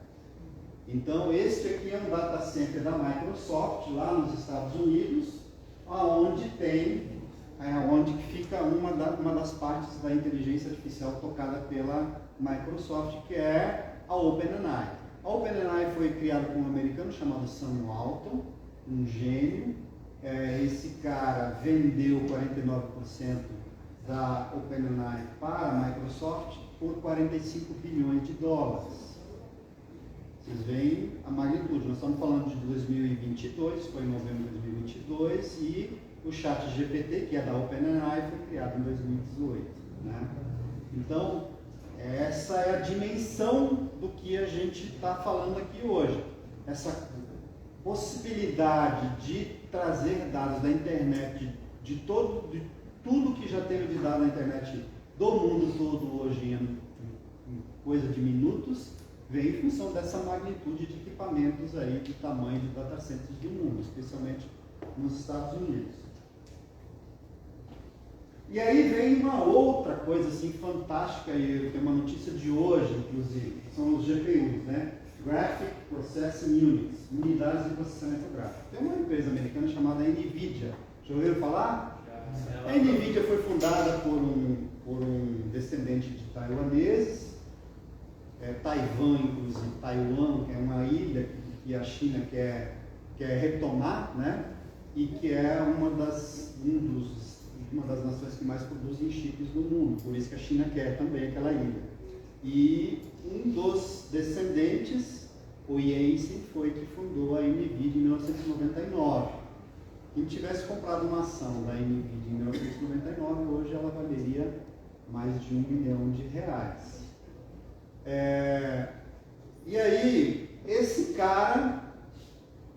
Então este aqui é um data center da Microsoft, lá nos Estados Unidos, onde fica uma das partes da inteligência artificial tocada pela Microsoft, que é a OpenAI. A OpenAI foi criada por um americano chamado Sam Walton, um gênio. Esse cara vendeu 49% da OpenAI para a Microsoft por 45 bilhões de dólares. Vocês veem a magnitude. Nós estamos falando de 2022, foi em novembro de 2022, e o ChatGPT, que é da OpenAI, foi criado em 2018. Né? Então, essa é a dimensão do que a gente está falando aqui hoje. Essa possibilidade de trazer dados da internet, de tudo que já teve de dado na internet do mundo todo hoje em coisa de minutos, vem em função dessa magnitude de equipamentos aí, de tamanho de data centers do mundo, especialmente nos Estados Unidos. E aí vem uma outra coisa assim fantástica, e tem uma notícia de hoje, inclusive, que são os GPUs, né? Graphic Processing Units, unidades de processamento gráfico. Tem uma empresa americana chamada NVIDIA. Já ouviram falar? A NVIDIA foi fundada por um descendente de taiwaneses, Taiwan, inclusive, Taiwan, que é uma ilha que a China quer retomar, né? E que é uma das nações que mais produzem chips no mundo, por isso que a China quer também aquela ilha. E um dos descendentes, o Jensen, foi que fundou a NVIDIA em 1999. Quem tivesse comprado uma ação da NVIDIA em 1999, hoje ela valeria mais de R$1 milhão. E aí, esse cara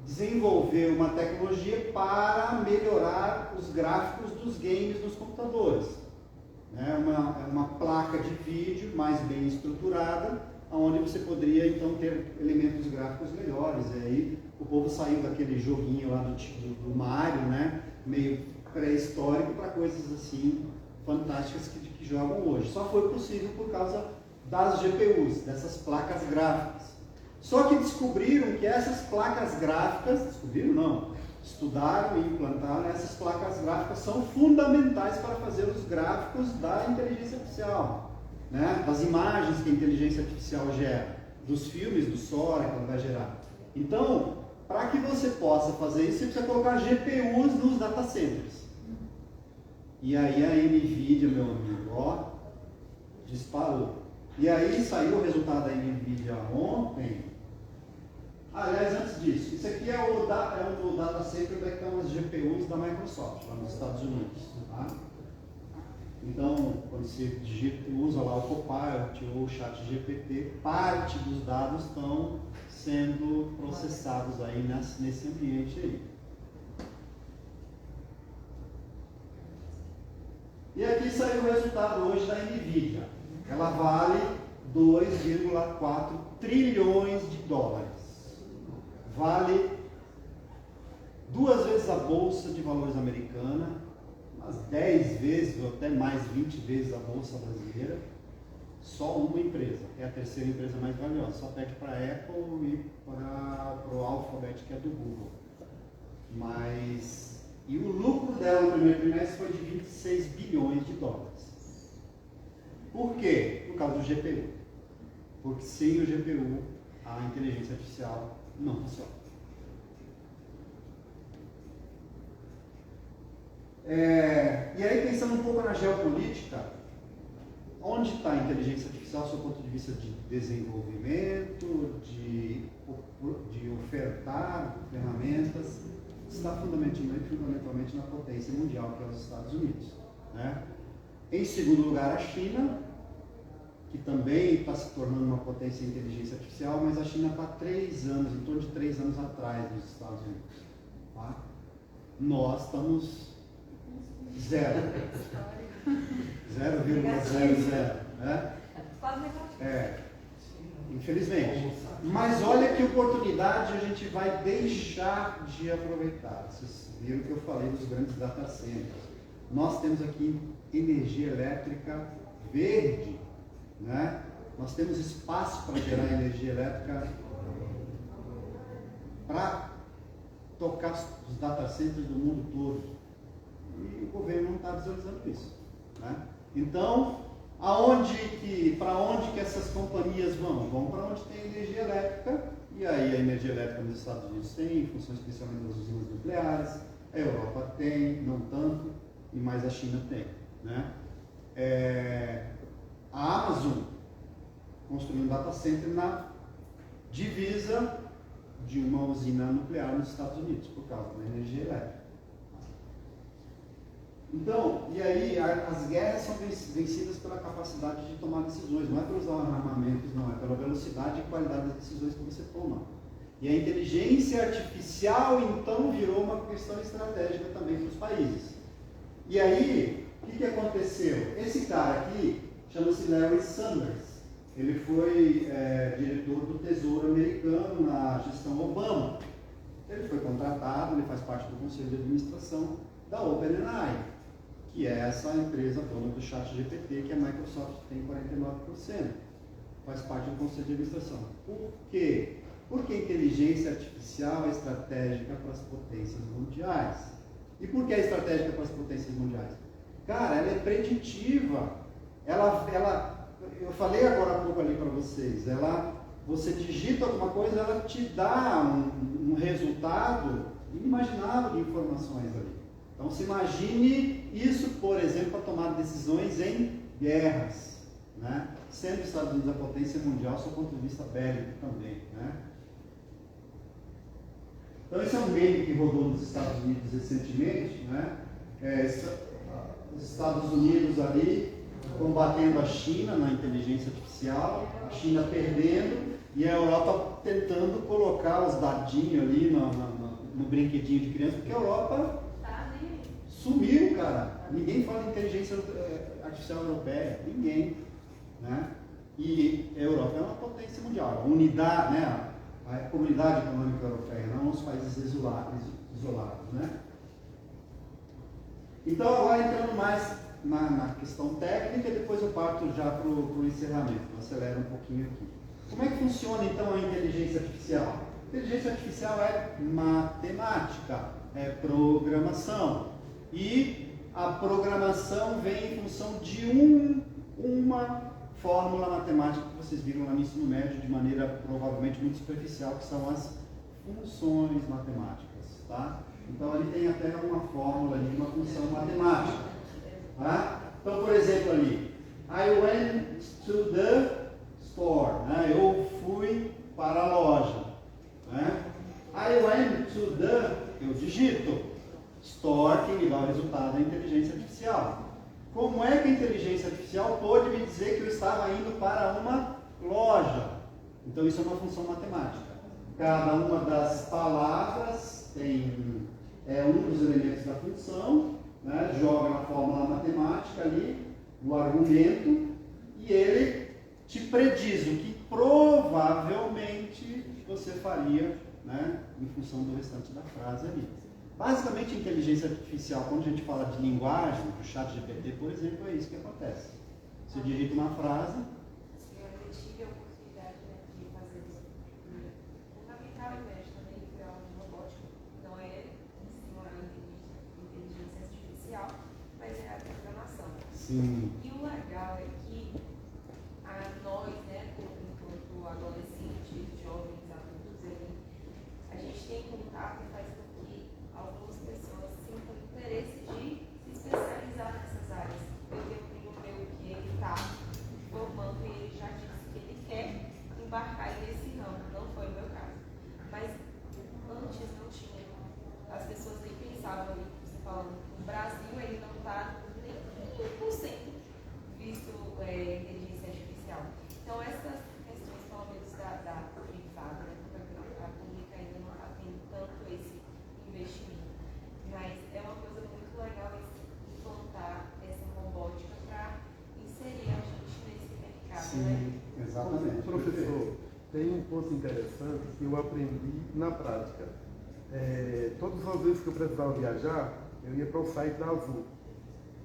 desenvolveu uma tecnologia para melhorar os gráficos dos games nos computadores. Uma placa de vídeo mais bem estruturada, onde você poderia então ter elementos gráficos melhores. E aí o povo saiu daquele joguinho lá do Mario, né, meio pré-histórico, para coisas assim fantásticas que jogam hoje. Só foi possível por causa das GPUs, dessas placas gráficas. Só que descobriram que essas placas gráficas, estudaram e implantaram, essas placas gráficas são fundamentais para fazer os gráficos da inteligência artificial, né? Das imagens que a inteligência artificial gera, dos filmes, do Sora que ela vai gerar. Então, para que você possa fazer isso, você precisa colocar GPUs nos data centers. E aí a NVIDIA, meu amigo, disparou. E aí saiu o resultado da NVIDIA ontem. Aliás, antes disso, isso aqui é o data center onde estão as GPUs da Microsoft, lá nos Estados Unidos. Tá? Então, quando você usa lá o Copilot ou o ChatGPT, parte dos dados estão sendo processados aí nesse ambiente aí. E aqui saiu o resultado hoje da NVIDIA. Ela vale 2,4 trilhões de dólares. Vale 2 vezes a Bolsa de Valores americana, umas 10 vezes ou até mais 20 vezes a Bolsa brasileira. só uma empresa, é a terceira empresa mais valiosa, só perde para a Apple e para o Alphabet, que é do Google. E o lucro dela no primeiro trimestre foi de 26 bilhões de dólares. Por quê? Por causa do GPU. Porque sem o GPU, a inteligência artificial não funciona. E aí, pensando um pouco na geopolítica, onde está a inteligência artificial do seu ponto de vista de desenvolvimento, de ofertar ferramentas? Está fundamentalmente na potência mundial, que é os Estados Unidos. Né? Em segundo lugar, a China, que também está se tornando uma potência em inteligência artificial, mas a China está em torno de 3 anos atrás dos Estados Unidos. Tá? Nós estamos 0,00. Né? Infelizmente. Mas olha que oportunidade a gente vai deixar de aproveitar. Vocês viram que eu falei dos grandes data centers. Nós temos aqui energia elétrica verde, né? Nós temos espaço para gerar energia elétrica para tocar os data centers do mundo todo. E o governo não está visualizando isso. Né? Então, para onde que essas companhias vão? Vão para onde tem energia elétrica, e aí a energia elétrica nos Estados Unidos tem, em função especialmente das usinas nucleares, a Europa tem, não tanto, e mais a China tem. Né? A Amazon construiu um data center na divisa de uma usina nuclear nos Estados Unidos, por causa da energia elétrica. Então, e aí as guerras são vencidas pela capacidade de tomar decisões, não é pelos armamentos, não, é pela velocidade e qualidade das decisões que você toma. E a inteligência artificial, então, virou uma questão estratégica também para os países. E aí, o que aconteceu? Esse cara aqui chama-se Larry Summers. Ele foi diretor do Tesouro americano na gestão Obama. Ele foi contratado, ele faz parte do conselho de administração da OpenAI, que é essa empresa dona do ChatGPT, que a Microsoft tem 49%. Faz parte do conselho de administração. Por quê? Porque a inteligência artificial é estratégica para as potências mundiais. E por que é estratégica para as potências mundiais? Cara, ela é preditiva. Eu falei agora há pouco ali para vocês, você digita alguma coisa, ela te dá um resultado inimaginável de informações ali. Então, se imagine isso, por exemplo, para tomar decisões em guerras, né? Sendo os Estados Unidos a potência mundial, do seu ponto de vista bélico também. Né? Então, esse é um meme que rodou nos Estados Unidos recentemente, né? Os Estados Unidos ali combatendo a China na inteligência artificial, a China perdendo e a Europa tentando colocar os dadinhos ali no brinquedinho de criança, porque a Europa sumiu, cara. Ninguém fala de inteligência artificial europeia, ninguém. Né? E a Europa é uma potência mundial, a unidade, né? A comunidade econômica europeia, não os países isolados. Né? Então, agora entrando mais na questão técnica, e depois eu parto já para o encerramento, eu acelero um pouquinho aqui. Como é que funciona então a inteligência artificial? A inteligência artificial é matemática, é programação. E a programação vem em função de uma fórmula matemática que vocês viram lá no ensino médio de maneira provavelmente muito superficial, que são as funções matemáticas. Tá? Então ali tem até uma fórmula ali, uma função matemática. Tá? Então, por exemplo, ali, I went to the store, né? Eu fui para a loja. Né? I went to the, eu digito. Store, que me dá o resultado da inteligência artificial. Como é que a inteligência artificial pode me dizer que eu estava indo para uma loja? Então isso é uma função matemática. Cada uma das palavras tem um dos elementos da função, né? Joga na fórmula matemática ali, no argumento, e ele te prediz o que provavelmente você faria, né? Em função do restante da frase ali. Basicamente, a inteligência artificial, quando a gente fala de linguagem, o ChatGPT, por exemplo, é isso que acontece. Você digita uma frase Sim. E o legal é que nós, né, enquanto adolescentes, jovens, adultos, a gente tem contato e faz com que algumas pessoas sintam interesse de se especializar nessas áreas. Eu tenho um primo meu que ele está formando e ele já disse que ele quer embarcar nesse ramo, não foi o meu caso. Mas antes não tinha, as pessoas nem pensavam ali, você falando, no Brasil ele não está nem 1% visto inteligência artificial. Então essas questões, pelo menos da privada, né, a pública ainda não está tendo tanto esse investimento. Mas é uma coisa muito legal implantar essa robótica para inserir a gente nesse mercado. Sim, Né? exatamente. Professor, tem um ponto interessante que eu aprendi na prática. Todas as vezes que eu precisava viajar, eu ia para o site da Azul.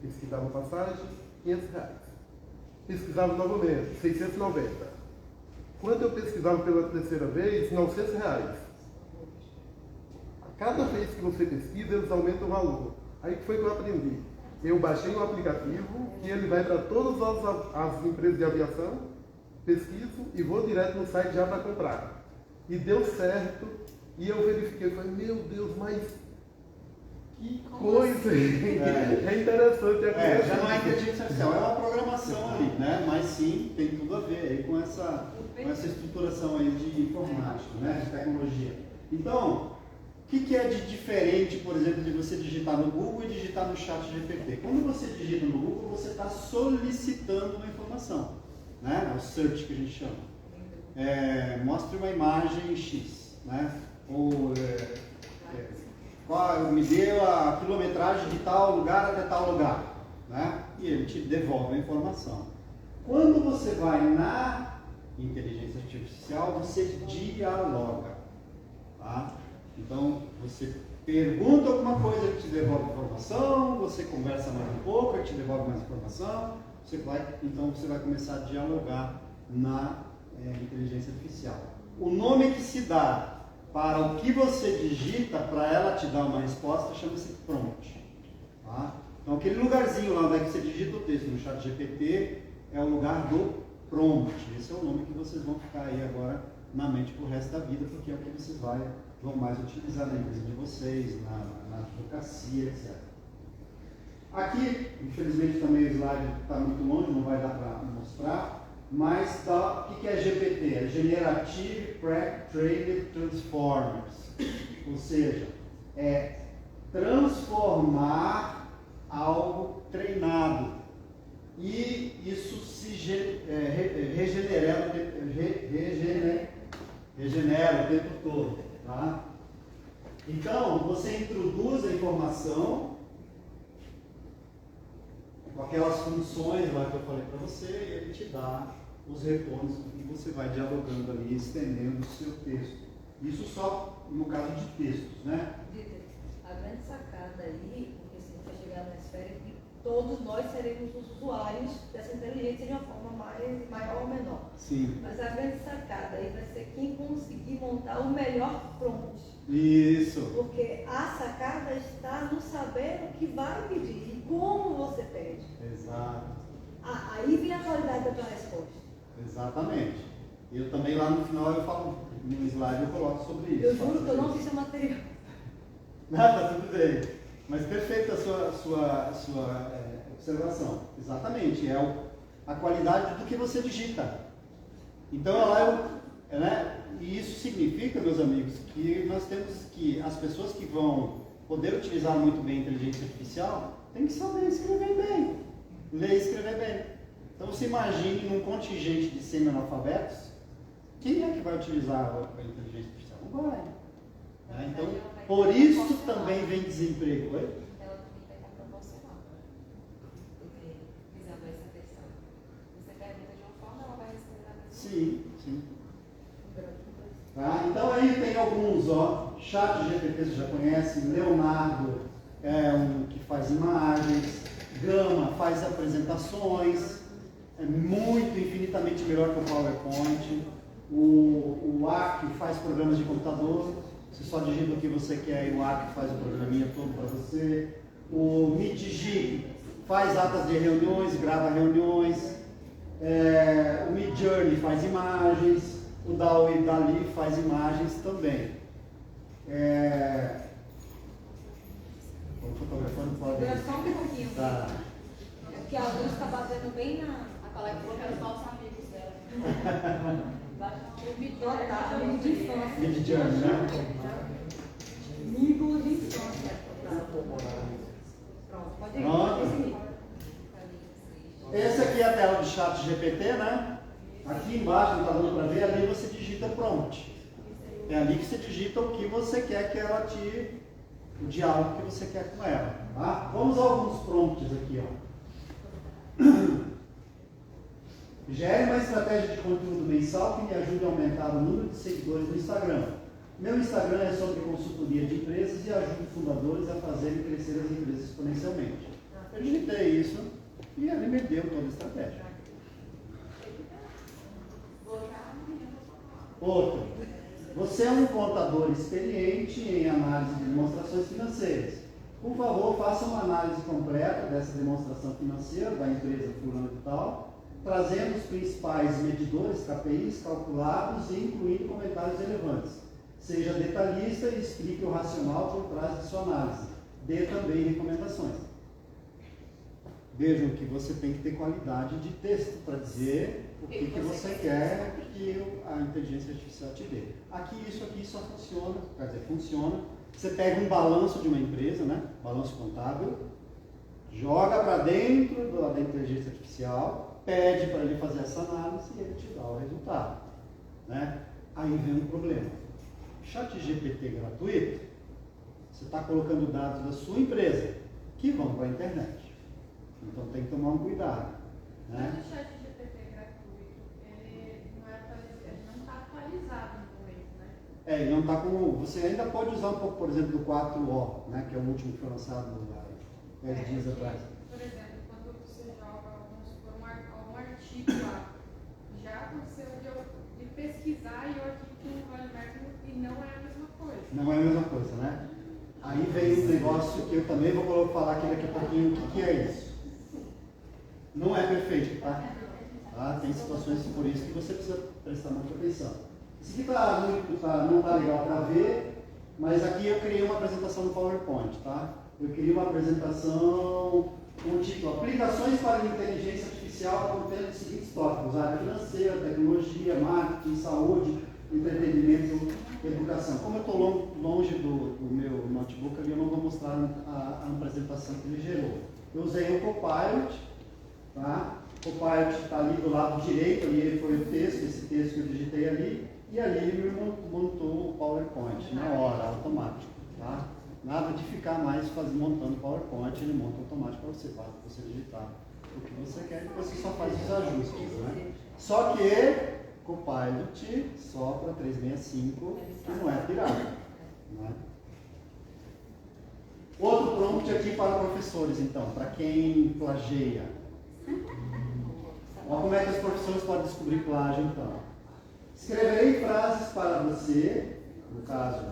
Pesquisava passagem, R$500. Pesquisava novamente, 690. Quando eu pesquisava pela terceira vez, R$900. A cada vez que você pesquisa, eles aumentam o valor. Aí que foi que eu aprendi. Eu baixei um aplicativo que ele vai para todas as empresas de aviação, pesquiso e vou direto no site já para comprar. E deu certo, e eu verifiquei, falei, meu Deus, mas que coisa! É interessante. Já não é inteligência artificial, é uma programação ali, né? Mas sim, tem tudo a ver aí com essa estruturação aí de informática, né? De tecnologia. Então, o que é de diferente, por exemplo, de você digitar no Google e digitar no ChatGPT? Quando você digita no Google, você está solicitando uma informação, né? É o search que a gente chama. Mostre uma imagem X, né? Ou me deu a quilometragem de tal lugar até tal lugar, né? E ele te devolve a informação. Quando você vai na inteligência artificial, você dialoga, tá? Então, você pergunta alguma coisa, ele te devolve informação, você conversa mais um pouco, ele te devolve mais informação, então você vai começar a dialogar na inteligência artificial. O nome que se dá para o que você digita, para ela te dar uma resposta, chama-se prompt. Tá? Então, aquele lugarzinho lá onde é que você digita o texto no ChatGPT é o lugar do prompt. Esse é o nome que vocês vão ficar aí agora na mente para o resto da vida, porque é o que vocês vão mais utilizar na empresa de vocês, na advocacia, etc. Aqui, infelizmente, também o slide está muito longe, não vai dar para mostrar. Mas o que é GPT? É Generative Pre-Trained Transformers. Ou seja, é transformar algo treinado. E isso se regenera o tempo todo. Tá? Então, você introduz a informação com aquelas funções lá que eu falei para você, e ele te dá os retornos e você vai dialogando ali, estendendo o seu texto. Isso só no caso de textos, né? A grande sacada aí, porque se vai chegar na esfera, é que todos nós seremos os usuários dessa inteligência de uma forma maior ou menor. Sim. Mas a grande sacada aí vai ser quem conseguir montar o melhor prompt. Isso. Porque a sacada está no saber o que vai pedir e como você pede. Exato. Aí vem a qualidade da tua resposta. Exatamente. Eu também lá no final eu falo, no slide eu coloco sobre isso. Eu juro que eu não fiz seu material. Tá tudo bem. Mas perfeita a sua observação. Exatamente. É a qualidade do que você digita. Então né? E isso significa, meus amigos, que nós temos que, as pessoas que vão poder utilizar muito bem a inteligência artificial, tem que saber escrever bem, ler e escrever bem. Então você imagine num contingente de semi-analfabetos, quem é que vai utilizar a inteligência artificial? Não vai. Né? Então, por isso também vem desemprego. Oi? Ela também vai estar proporcional, visando essa questão. Você pergunta de uma forma, ela vai responder da mesma. Sim, sim. Tá? Então aí tem alguns, ChatGPT você já conhece, Leonardo é um que faz imagens, Gama faz apresentações, é muito, infinitamente melhor que o PowerPoint, o Arc faz programas de computador, você só digita o que você quer e o Arc faz o programinha todo para você, o MidJig faz atas de reuniões, grava reuniões, o Midjourney faz imagens, o DALL-E faz imagens também. Vamos fotografando, pode. Segura só um pouquinho. Tá. É porque a luz está batendo bem na. A colega falou que era só os amigos dela. O Midjourney de infância. Midjourney, né? Amigo de infância. Pronto, pode ir. Pronto. Essa aqui é a tela do chat GPT, né? Aqui embaixo, não está dando para ver, ali você digita prompt. É ali que você digita o que você quer que ela o diálogo que você quer com ela. Tá? Vamos a alguns prompts aqui, ó. Gere uma estratégia de conteúdo mensal que me ajude a aumentar o número de seguidores no Instagram. Meu Instagram é sobre consultoria de empresas e ajudo fundadores a fazerem crescer as empresas exponencialmente. Eu digitei isso e ele me deu toda a estratégia. Outro. Você é um contador experiente em análise de demonstrações financeiras. Por favor, faça uma análise completa dessa demonstração financeira da empresa fulano e tal, trazendo os principais medidores, KPIs, calculados e incluindo comentários relevantes. Seja detalhista e explique o racional por trás de sua análise. Dê também recomendações. Vejam que você tem que ter qualidade de texto para dizer o que você quer que a inteligência artificial te dê. Aqui, isso aqui só funciona, quer dizer, funciona. Você pega um balanço de uma empresa, né? Balanço contábil, joga para dentro da inteligência artificial, pede para ele fazer essa análise e ele te dá o resultado. Né? Aí vem um problema. Chat GPT gratuito, você está colocando dados da sua empresa que vão para a internet. Então tem que tomar um cuidado. Né? Mas o chat GPT gratuito, ele não está atualizado no momento, né? Ele não está com. Você ainda pode usar um pouco, por exemplo, do 4O, né, que é o último que foi lançado há 10 dias atrás. Por exemplo, quando você joga, vamos supor, um artigo lá, já aconteceu de pesquisar e o artigo não vale mais e não é a mesma coisa. Não é a mesma coisa, né? Aí vem um negócio que eu também vou falar aqui daqui a pouquinho o que é isso. Não é perfeito, tá? Tem situações por isso que você precisa prestar muita atenção. Isso aqui não está legal para ver, mas aqui eu criei uma apresentação no PowerPoint, tá? Eu criei uma apresentação com o título Aplicações para a Inteligência Artificial contendo os seguintes tópicos: área financeira, tecnologia, marketing, saúde, entretenimento e educação. Como eu estou longe do meu notebook ali, eu não vou mostrar a apresentação que ele gerou. Eu usei o Copilot, tá? O Copilot está ali do lado direito, ali ele foi o texto, esse texto que eu digitei ali, e ali ele me montou o PowerPoint, na hora, automático, tá? Nada de ficar mais montando o PowerPoint, ele monta automático para você, basta você digitar o que você quer e você só faz os ajustes, né? Só que Copilot só para 365, que não é pirata, né? Outro prompt aqui para professores, então, para quem plageia. Olha como é que os professores podem descobrir plágio, então. Escreverei frases para você, no caso,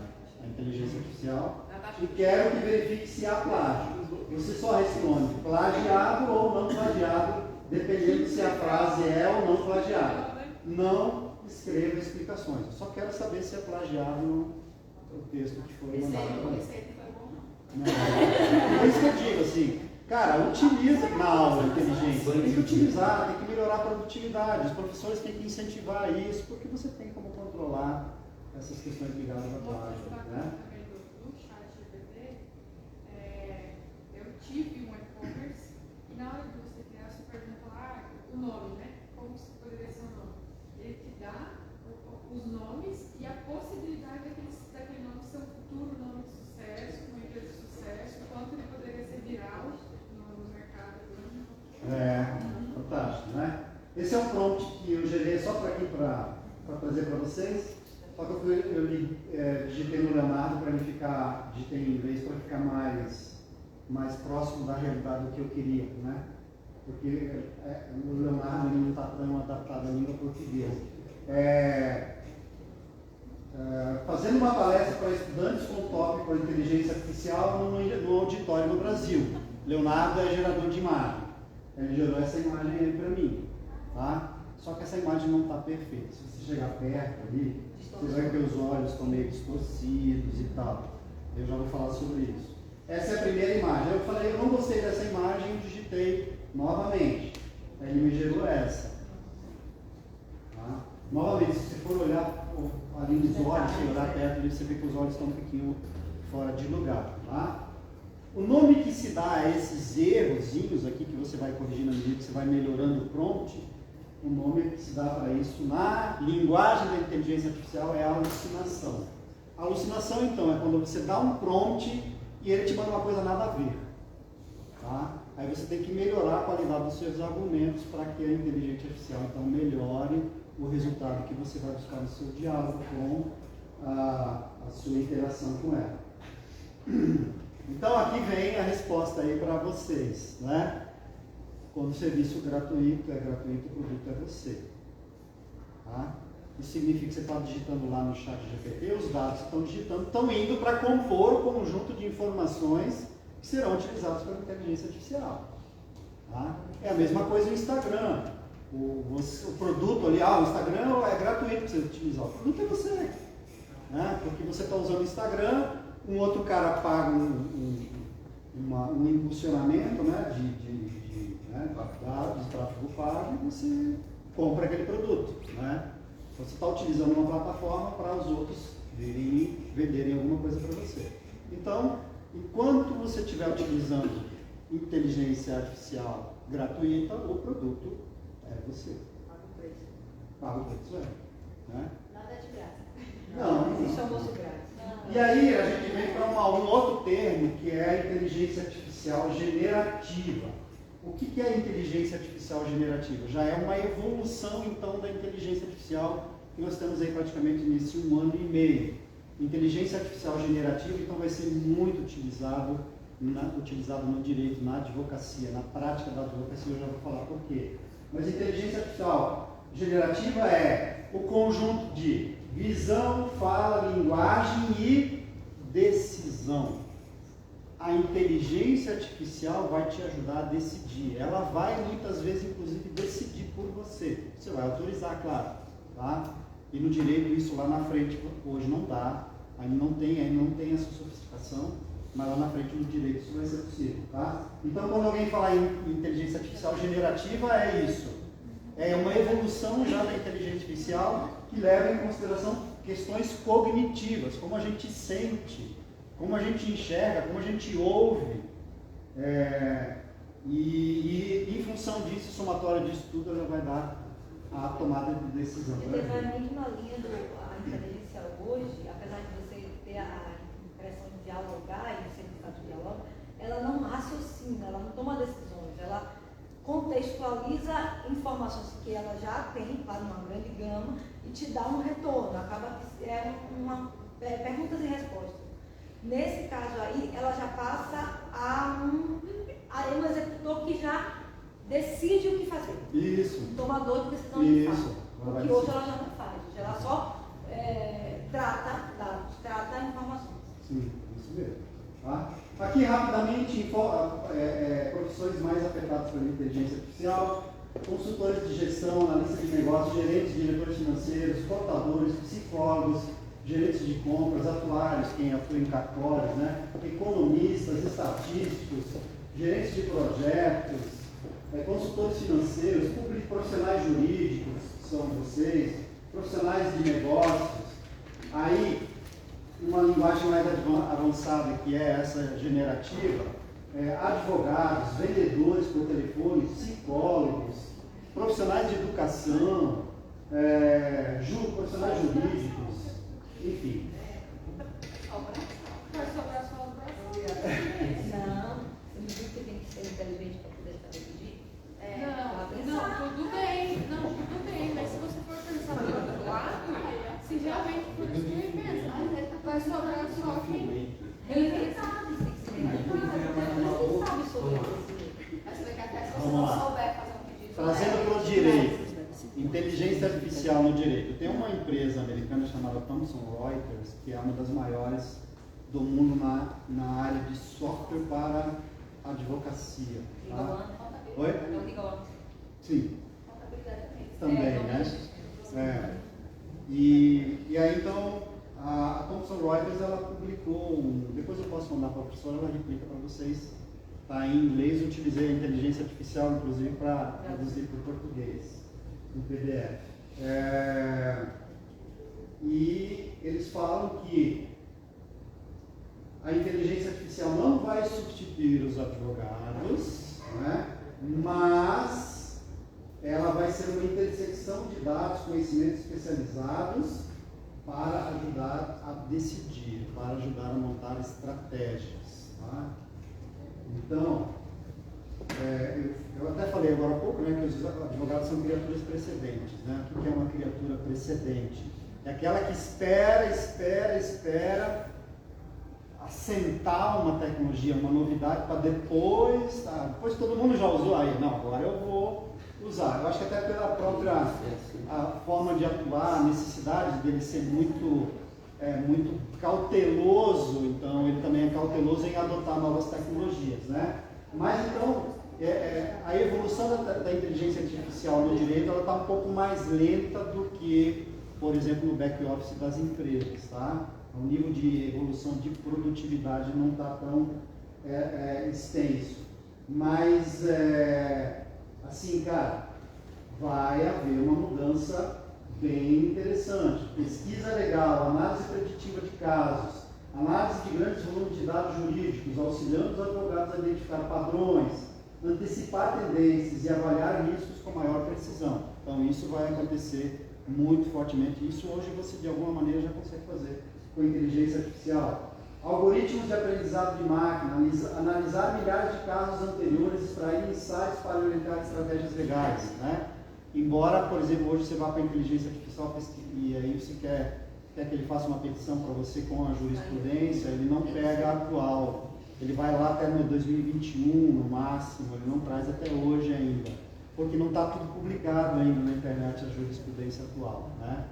a inteligência artificial, e quero que verifique se há plágio. Você só responde plagiado ou não plagiado, dependendo se a frase é ou não plagiada. Não escreva explicações. Eu só quero saber se é plagiado o texto que foi mandado para mim. Por isso que eu digo assim, cara, utiliza na aula a inteligência, tem que utilizar, tem que melhorar a produtividade. Os professores têm que incentivar isso, porque você tem como controlar essas questões ligadas à plágio, né? Do chat GPT, eu tive um e-commerce e na hora de você criar, você pergunta lá o nome, né? Como poderia ser o nome? Ele te dá os nomes e a possibilidade daquele nome ser um futuro nome de sucesso, uma empresa de sucesso, quanto ele poderia ser viral no mercado. Fantástico, né? Esse é um prompt que eu gerei só para aqui para trazer para vocês. Só que eu digitei no Leonardo para ele ficar, digitei em inglês para ficar mais próximo da realidade do que eu queria, né? Porque o Leonardo não está tão adaptado à língua portuguesa. Fazendo uma palestra para estudantes com o tópico inteligência artificial no auditório no Brasil. Leonardo é gerador de imagem. Ele gerou essa imagem aí para mim. Tá? Só que essa imagem não está perfeita. Se você chegar perto ali, você vai ver os olhos estão meio distorcidos e tal. Eu já vou falar sobre isso. Essa é a primeira imagem. Eu falei, eu não gostei dessa imagem, eu digitei novamente. Aí ele me gerou essa. Tá? Novamente, se você for olhar ali nos olhos, se olhar perto, você vê que os olhos estão um pouquinho fora de lugar. Tá? O nome que se dá a esses errozinhos aqui, que você vai corrigindo à medida que você vai melhorando o prompt, o nome que se dá para isso na linguagem da inteligência artificial é alucinação. A alucinação, então, é quando você dá um prompt e ele te manda uma coisa nada a ver. Tá? Aí você tem que melhorar a qualidade dos seus argumentos para que a inteligência artificial, então, melhore o resultado que você vai buscar no seu diálogo com a sua interação com ela. Então, aqui vem a resposta aí para vocês, né? Quando o serviço gratuito é gratuito, o produto é você. Tá? Isso significa que você está digitando lá no chat GPT, os dados que estão digitando estão indo para compor o conjunto de informações que serão utilizados pela inteligência artificial. Tá? É a mesma coisa no Instagram. O produto ali, o Instagram é gratuito para você utilizar. O produto é você. Né? Porque você está usando o Instagram, um outro cara paga um impulsionamento, né, de tráfego pago e você compra aquele produto. Né? Você está utilizando uma plataforma para os outros virem venderem alguma coisa para você. Então, enquanto você estiver utilizando inteligência artificial gratuita, o produto é você. Paga o preço, né? Nada de graça. Não. Existe almoço grátis. E aí a gente vem para um outro termo, que é a inteligência artificial generativa. O que é a inteligência artificial generativa? Já é uma evolução, então, da inteligência artificial que nós temos aí praticamente nesse 1 ano e meio. Inteligência artificial generativa, então, vai ser muito utilizado no direito, na advocacia, na prática da advocacia, eu já vou falar por quê. Mas inteligência artificial generativa é o conjunto de visão, fala, linguagem e decisão. A inteligência artificial vai te ajudar a decidir. Ela vai, muitas vezes, inclusive, decidir por você. Você vai autorizar, claro. Tá? E no direito, isso lá na frente, hoje não dá. Ainda não tem essa sofisticação, mas lá na frente, no direito, isso vai ser possível. Tá? Então, quando alguém falar em inteligência artificial generativa, é isso. É uma evolução já da inteligência artificial que leva em consideração questões cognitivas, como a gente sente, como a gente enxerga, como a gente ouve. E em função disso, somatória disso tudo, ela vai dar a tomada de decisão. Ele vai muito na linha da inteligência hoje, apesar de você ter a impressão de dialogar e você de fato dialoga, ela não raciocina, ela não toma decisões, ela contextualiza informações que ela já tem, claro, uma grande gama, e te dá um retorno, acaba que é perguntas e respostas. Nesse caso aí, ela já passa a um executor que já decide o que fazer. Isso. Um tomador de decisão de fato. Isso. O que hoje ela já não faz. Hoje ela só trata dados, trata informações. Sim, isso mesmo. Tá? Aqui, rapidamente, profissões mais afetadas pela inteligência artificial: consultores de gestão, analistas de negócios, gerentes, diretores financeiros, contadores, psicólogos, gerentes de compras, atuários, quem atua em cartórios, né? Economistas, estatísticos, gerentes de projetos, consultores financeiros, profissionais jurídicos, que são vocês, profissionais de negócios. Aí, uma linguagem mais avançada, que é essa generativa, advogados, vendedores por telefone, psicólogos, profissionais de educação, profissionais jurídicos, enfim. Vai sobrar só o braço. Não, você me disse que tem que ser inteligente para poder saber pedir? Não, tudo bem, mas se você for pensar por outro lado, se realmente for isso que ele pensa, vai sobrar só quem Ele sabe, ele sabe sobre isso. Mas se você Vamos não lá. souber fazer um pedido. Trazendo para o direito, inteligência artificial no direito. Tem uma empresa americana chamada Thomson Reuters, que é uma das maiores do mundo na área de software para advocacia. Legal Tá? ano, contabilidade. Oi? É o legal ano. Sim, Contabilidade também, né? E aí então a Thomson Reuters ela publicou, depois eu posso mandar para a professora, ela replica para vocês, tá em inglês, eu utilizei a inteligência artificial inclusive para traduzir para o português, no PDF. E eles falam que a inteligência artificial não vai substituir os advogados, né? Mas ela vai ser uma intersecção de dados, conhecimentos especializados para ajudar a decidir, para ajudar a montar estratégias. Tá? Então, eu até falei agora há pouco, né, que os advogados são criaturas precedentes. Né? O que é uma criatura precedente? É aquela que espera assentar uma tecnologia, uma novidade, para depois todo mundo já usou, aí não, agora eu vou usar. Eu acho que até pela própria a forma de atuar, a necessidade dele ser muito cauteloso, então ele também é cauteloso em adotar novas tecnologias, né? Mas então, a evolução da inteligência artificial no direito, ela está um pouco mais lenta do que, por exemplo, no back-office das empresas, tá? O nível de evolução de produtividade não está tão extenso. Mas, assim, cara, vai haver uma mudança bem interessante. Pesquisa legal, análise preditiva de casos, análise de grandes volumes de dados jurídicos, auxiliando os advogados a identificar padrões, antecipar tendências e avaliar riscos com maior precisão. Então, isso vai acontecer muito fortemente. Isso hoje você, de alguma maneira, já consegue fazer com inteligência artificial. Algoritmos de aprendizado de máquina, analisar milhares de casos anteriores, extrair insights para orientar estratégias legais, né? Embora, por exemplo, hoje você vá para a inteligência artificial e aí você quer que ele faça uma petição para você com a jurisprudência, ele não pega a atual, ele vai lá até no 2021 no máximo, ele não traz até hoje ainda, porque não está tudo publicado ainda na internet a jurisprudência atual, né?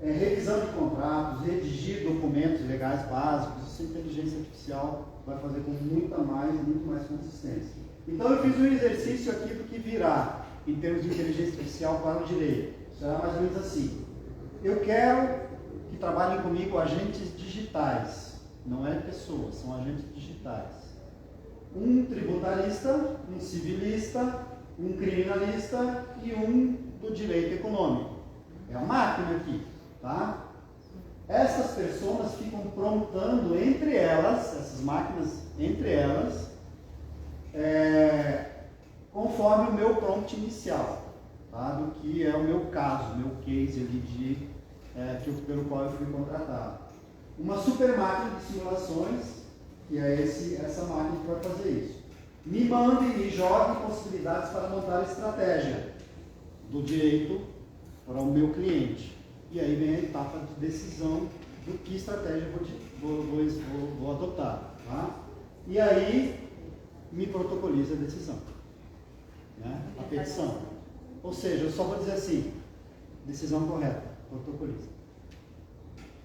Revisão de contratos, redigir documentos legais básicos, isso a inteligência artificial vai fazer com muito mais consistência. Então eu fiz um exercício aqui do que virá em termos de inteligência artificial para o direito. Será mais ou menos assim. Eu quero que trabalhem comigo agentes digitais, não é pessoas, são agentes digitais. Um tributarista, um civilista, um criminalista e um do direito econômico. É a máquina aqui. Tá? Essas pessoas ficam promptando entre elas, essas máquinas entre elas, conforme o meu prompt inicial, tá? Do que é o meu caso, o meu case ali pelo qual eu fui contratado. Uma super máquina de simulações, que é essa máquina que vai fazer isso. Me manda e me jogue possibilidades para montar estratégia do direito para o meu cliente. E aí vem a etapa de decisão do que estratégia vou adotar. Tá? E aí me protocoliza a decisão, né? A petição. Ou seja, eu só vou dizer assim, decisão correta, protocoliza.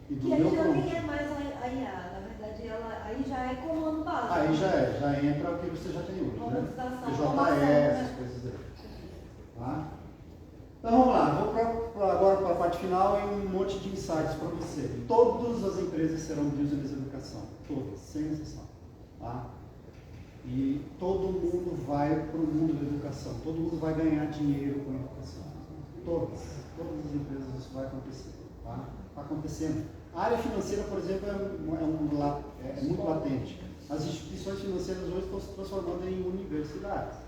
E do que aí meu já ponto. nem é mais a IA, na verdade aí já é comando básico. Aí já entra o que você já tem hoje, né? Robotização, essas coisas aí. Tá? Então vamos lá, vou agora para a parte final e um monte de insights para você. Todas as empresas serão business educação, todas, sem exceção. Tá? E todo mundo vai para o mundo da educação, todo mundo vai ganhar dinheiro com a educação. Todas as empresas isso vai acontecer. Tá? Está acontecendo. A área financeira, por exemplo, é muito latente. As instituições financeiras hoje estão se transformando em universidades.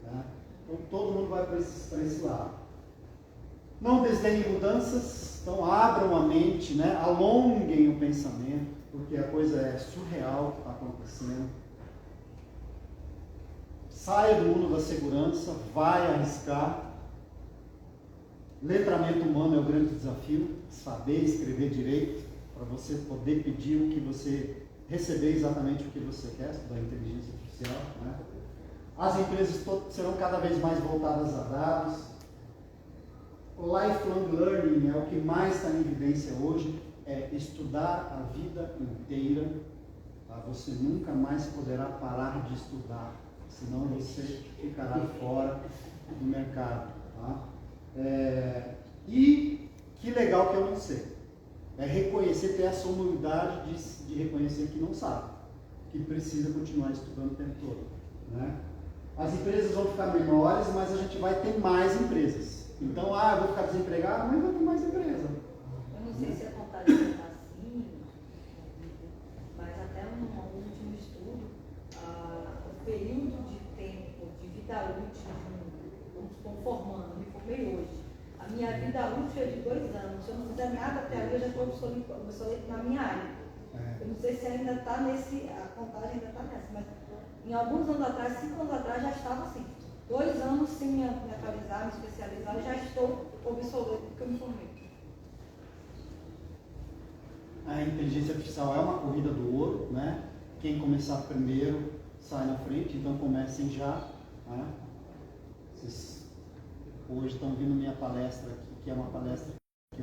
Tá? Então todo mundo vai para esse lado. Não desdenhem mudanças, então abram a mente, né? Alonguem o pensamento, porque a coisa é surreal que está acontecendo. Saia do mundo da segurança, vai arriscar. Letramento humano é o grande desafio, saber escrever direito, para você poder pedir o que você, receber exatamente o que você quer, da inteligência artificial, né? As empresas serão cada vez mais voltadas a dados. Lifelong learning é o que mais está em evidência hoje, é estudar a vida inteira. Tá? Você nunca mais poderá parar de estudar, senão você ficará fora do mercado. Tá? E que legal que eu não sei. É reconhecer, ter essa humildade de reconhecer que não sabe, que precisa continuar estudando o tempo todo. Né? As empresas vão ficar menores, mas a gente vai ter mais empresas. Então, eu vou ficar desempregado, mas vai ter mais empresa. Eu não sei se a contagem está assim, mas até no último estudo, o período de tempo de vida útil, vamos supor, formando, me formei hoje. A minha vida útil é de 2 anos. Se eu não fizer nada até ali, eu já estou obsoleto na minha área. Eu não sei se ainda está a contagem ainda está nessa, mas em alguns anos atrás, 5 anos atrás, já estava assim. 2 anos sem me atualizar, me especializar, eu já estou obsoleto porque eu me formei. A inteligência artificial é uma corrida do ouro, né? Quem começar primeiro sai na frente, então comecem já. Né? Vocês hoje estão vindo minha palestra aqui, que é uma palestra que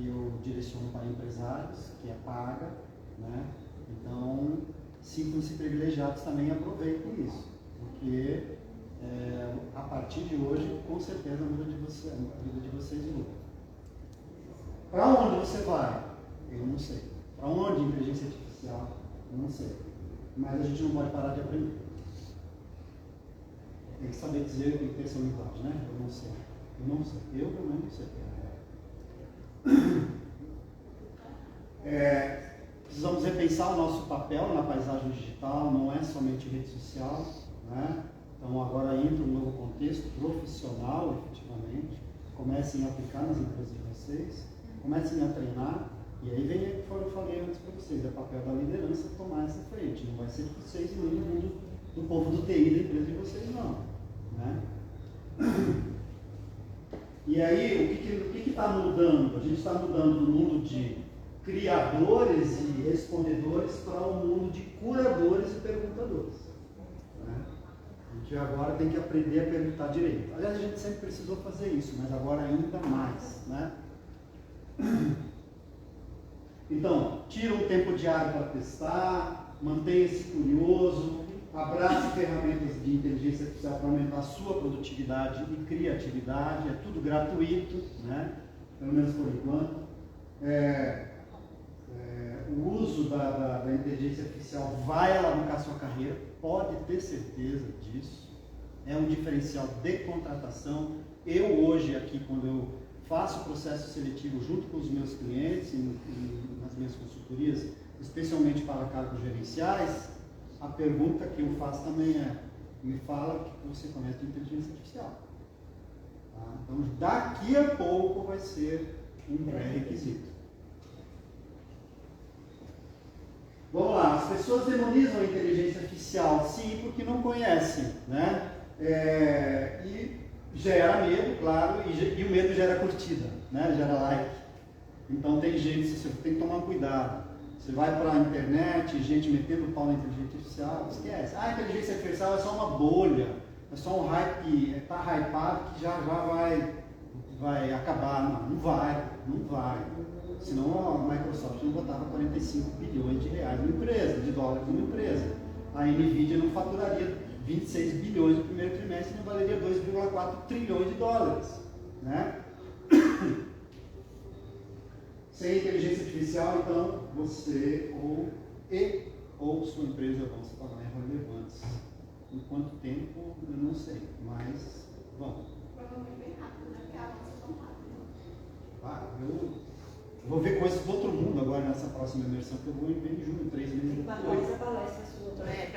eu direciono para empresários, que é paga, né? Então, sintam-se privilegiados também, aproveitem isso, porque a partir de hoje, com certeza, a vida de vocês muda. Para onde você vai? Eu não sei. Para onde inteligência artificial? Eu não sei. Mas a gente não pode parar de aprender. Tem que saber dizer, tem que ter essa humildade, né? Eu não sei. Eu não sei. Eu pelo menos não sei. Precisamos repensar o nosso papel na paisagem digital, não é somente rede social, né? Então agora entra um novo contexto profissional, efetivamente. Comecem a aplicar nas empresas de vocês, comecem a treinar, e aí vem o que eu falei antes para vocês, é o papel da liderança tomar essa frente. Não vai ser de vocês nem do povo do TI da empresa de vocês, não. Né? E aí, o que está mudando? A gente está mudando do mundo de criadores e respondedores para um mundo de curadores e perguntadores. Né? A gente agora tem que aprender a perguntar direito. Aliás, a gente sempre precisou fazer isso, mas agora ainda mais. Né? Então, tira um tempo diário para testar, mantenha-se curioso, abrace ferramentas de inteligência artificial para aumentar a sua produtividade e criatividade, é tudo gratuito, né? Pelo menos por enquanto. O uso da inteligência artificial vai alavancar sua carreira, pode ter certeza disso, é um diferencial de contratação. Eu hoje aqui, quando eu faço o processo seletivo junto com os meus clientes nas minhas consultorias, especialmente para cargos gerenciais, a pergunta que eu faço também me fala o que você conhece de inteligência artificial. Tá? Então, daqui a pouco vai ser um pré-requisito. Vamos lá, as pessoas demonizam a inteligência artificial, sim, porque não conhecem, né? E gera medo, claro, e o medo gera curtida, né? Gera like. Então tem gente, você tem que tomar cuidado. Você vai para a internet, gente metendo o pau na inteligência artificial, esquece. A inteligência artificial é só uma bolha, é só um hype, está hypado que já vai acabar. Não vai. Senão a Microsoft não botava 45 bilhões de reais numa empresa, de dólares numa empresa. A Nvidia não faturaria 26 bilhões no primeiro trimestre, não valeria 2,4 trilhões de dólares. Né? Sem inteligência artificial, então, você ou sua empresa vão se tornar irrelevantes. Em quanto tempo, eu não sei, mas vamos. Provavelmente bem rápido, né? Porque avança tão rápido. Eu vou ver coisas do outro mundo agora nessa próxima imersão que eu vou em junho, 3 meses depois. Mas a palestra sua também.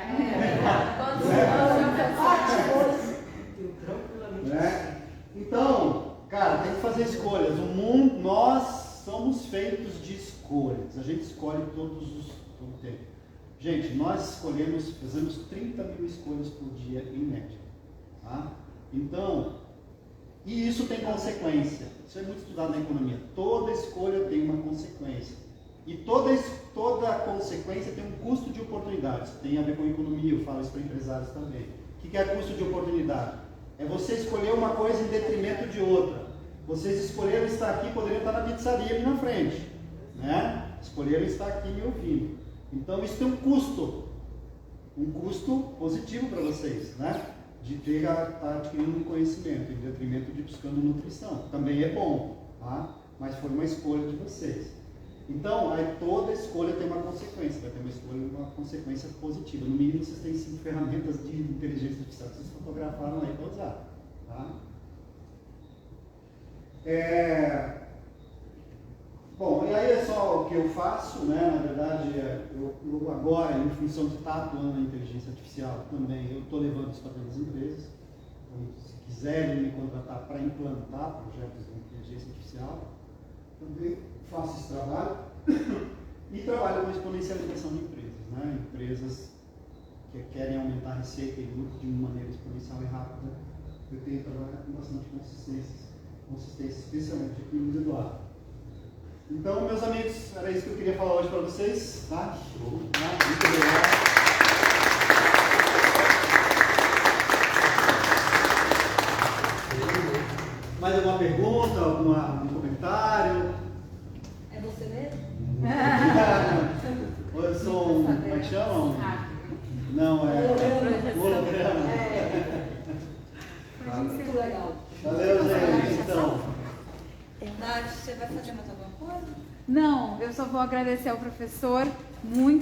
Então, cara, tem que fazer escolhas. O mundo, nós somos feitos de escolhas. A gente escolhe todo o tempo. Gente, nós fazemos 30 mil escolhas por dia em média. Tá? Então, e isso tem consequência. Isso é muito estudado na economia. Toda escolha tem uma consequência. E toda consequência tem um custo de oportunidades. Tem a ver com economia, eu falo isso para empresários também. O que é custo de oportunidade? É você escolher uma coisa em detrimento de outra. Vocês escolheram estar aqui, poderiam estar na pizzaria ali na frente. Né? Escolheram estar aqui me ouvindo. Então isso tem um custo positivo para vocês, né? De ter adquirindo um conhecimento, em detrimento de buscando nutrição. Também é bom, tá? Mas foi uma escolha de vocês. Então, aí toda escolha tem uma consequência, vai ter uma consequência positiva. No mínimo, vocês têm 5 ferramentas de inteligência artificial que vocês fotografaram aí para usar, tá? Bom, e aí é só o que eu faço, né? Na verdade, eu agora, em função de estar atuando na inteligência artificial também, eu estou levando isso para todas as empresas. Então, se quiserem me contratar para implantar projetos de inteligência artificial, também faço esse trabalho. E trabalho com exponencialização de empresas, né? Empresas que querem aumentar a receita e lucro de uma maneira exponencial e rápida. Eu tenho trabalhado com bastante consistência, especialmente aqui no Eduardo. Então, meus amigos, era isso que eu queria falar hoje para vocês, tá? Muito obrigado. Mais alguma pergunta, algum comentário? É você mesmo? Ou eu sou um, como é que chama? Não, holograma. Muito legal. Valeu, gente. Então. Nath, você vai fazer mais alguma coisa? Não, eu só vou agradecer ao professor muito.